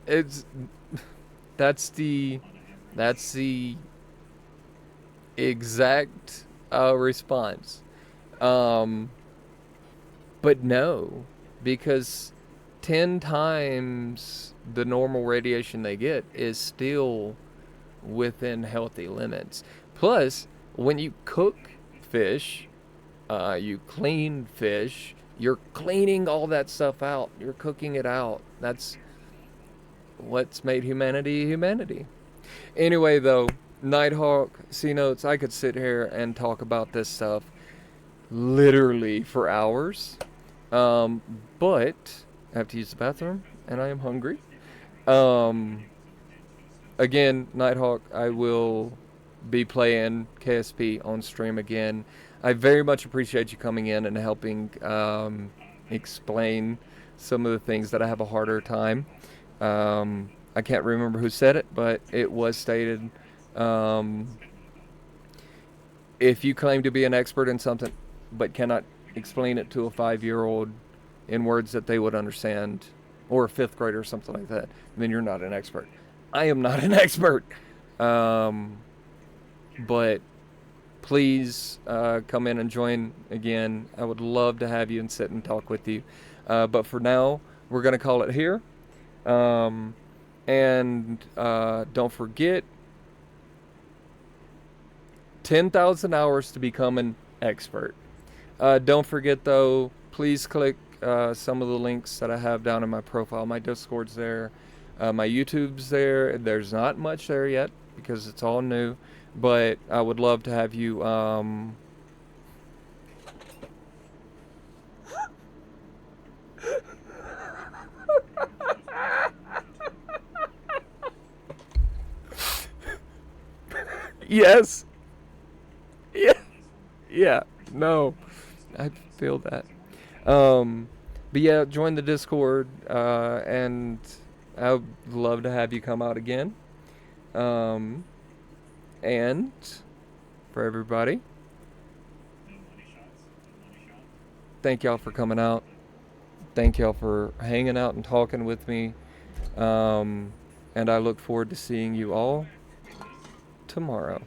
Speaker 1: it's that's the that's the exact response. Um, but no, because 10 times the normal radiation they get is still within healthy limits. Plus, when you cook fish, you clean fish, you're cleaning all that stuff out, you're cooking it out. That's what's made humanity humanity. Anyway, though, Nighthawk, C Notes, I could sit here and talk about this stuff literally for hours. Um, but I have to use the bathroom and I am hungry. Um, Again, Nighthawk, I will be playing KSP on stream again. I very much appreciate you coming in and helping explain some of the things that I have a harder time. I can't remember who said it, but it was stated, um, if you claim to be an expert in something but cannot explain it to a 5-year-old in words that they would understand, or a fifth grader or something like that, then you're not an expert. I am not an expert. Um, but please come in and join again. I would love to have you and sit and talk with you. But for now, we're going to call it here. Um, and don't forget 10,000 hours to become an expert. Don't forget, though, please click some of the links that I have down in my profile. My Discord's there. My YouTube's there. There's not much there yet because it's all new. but I would love to have you. Yes. Yeah. Yeah. No. I feel that. Um, but yeah, join the Discord, and I would love to have you come out again. Um, and for everybody, thank y'all for coming out. Thank y'all for hanging out and talking with me. Um, and I look forward to seeing you all tomorrow.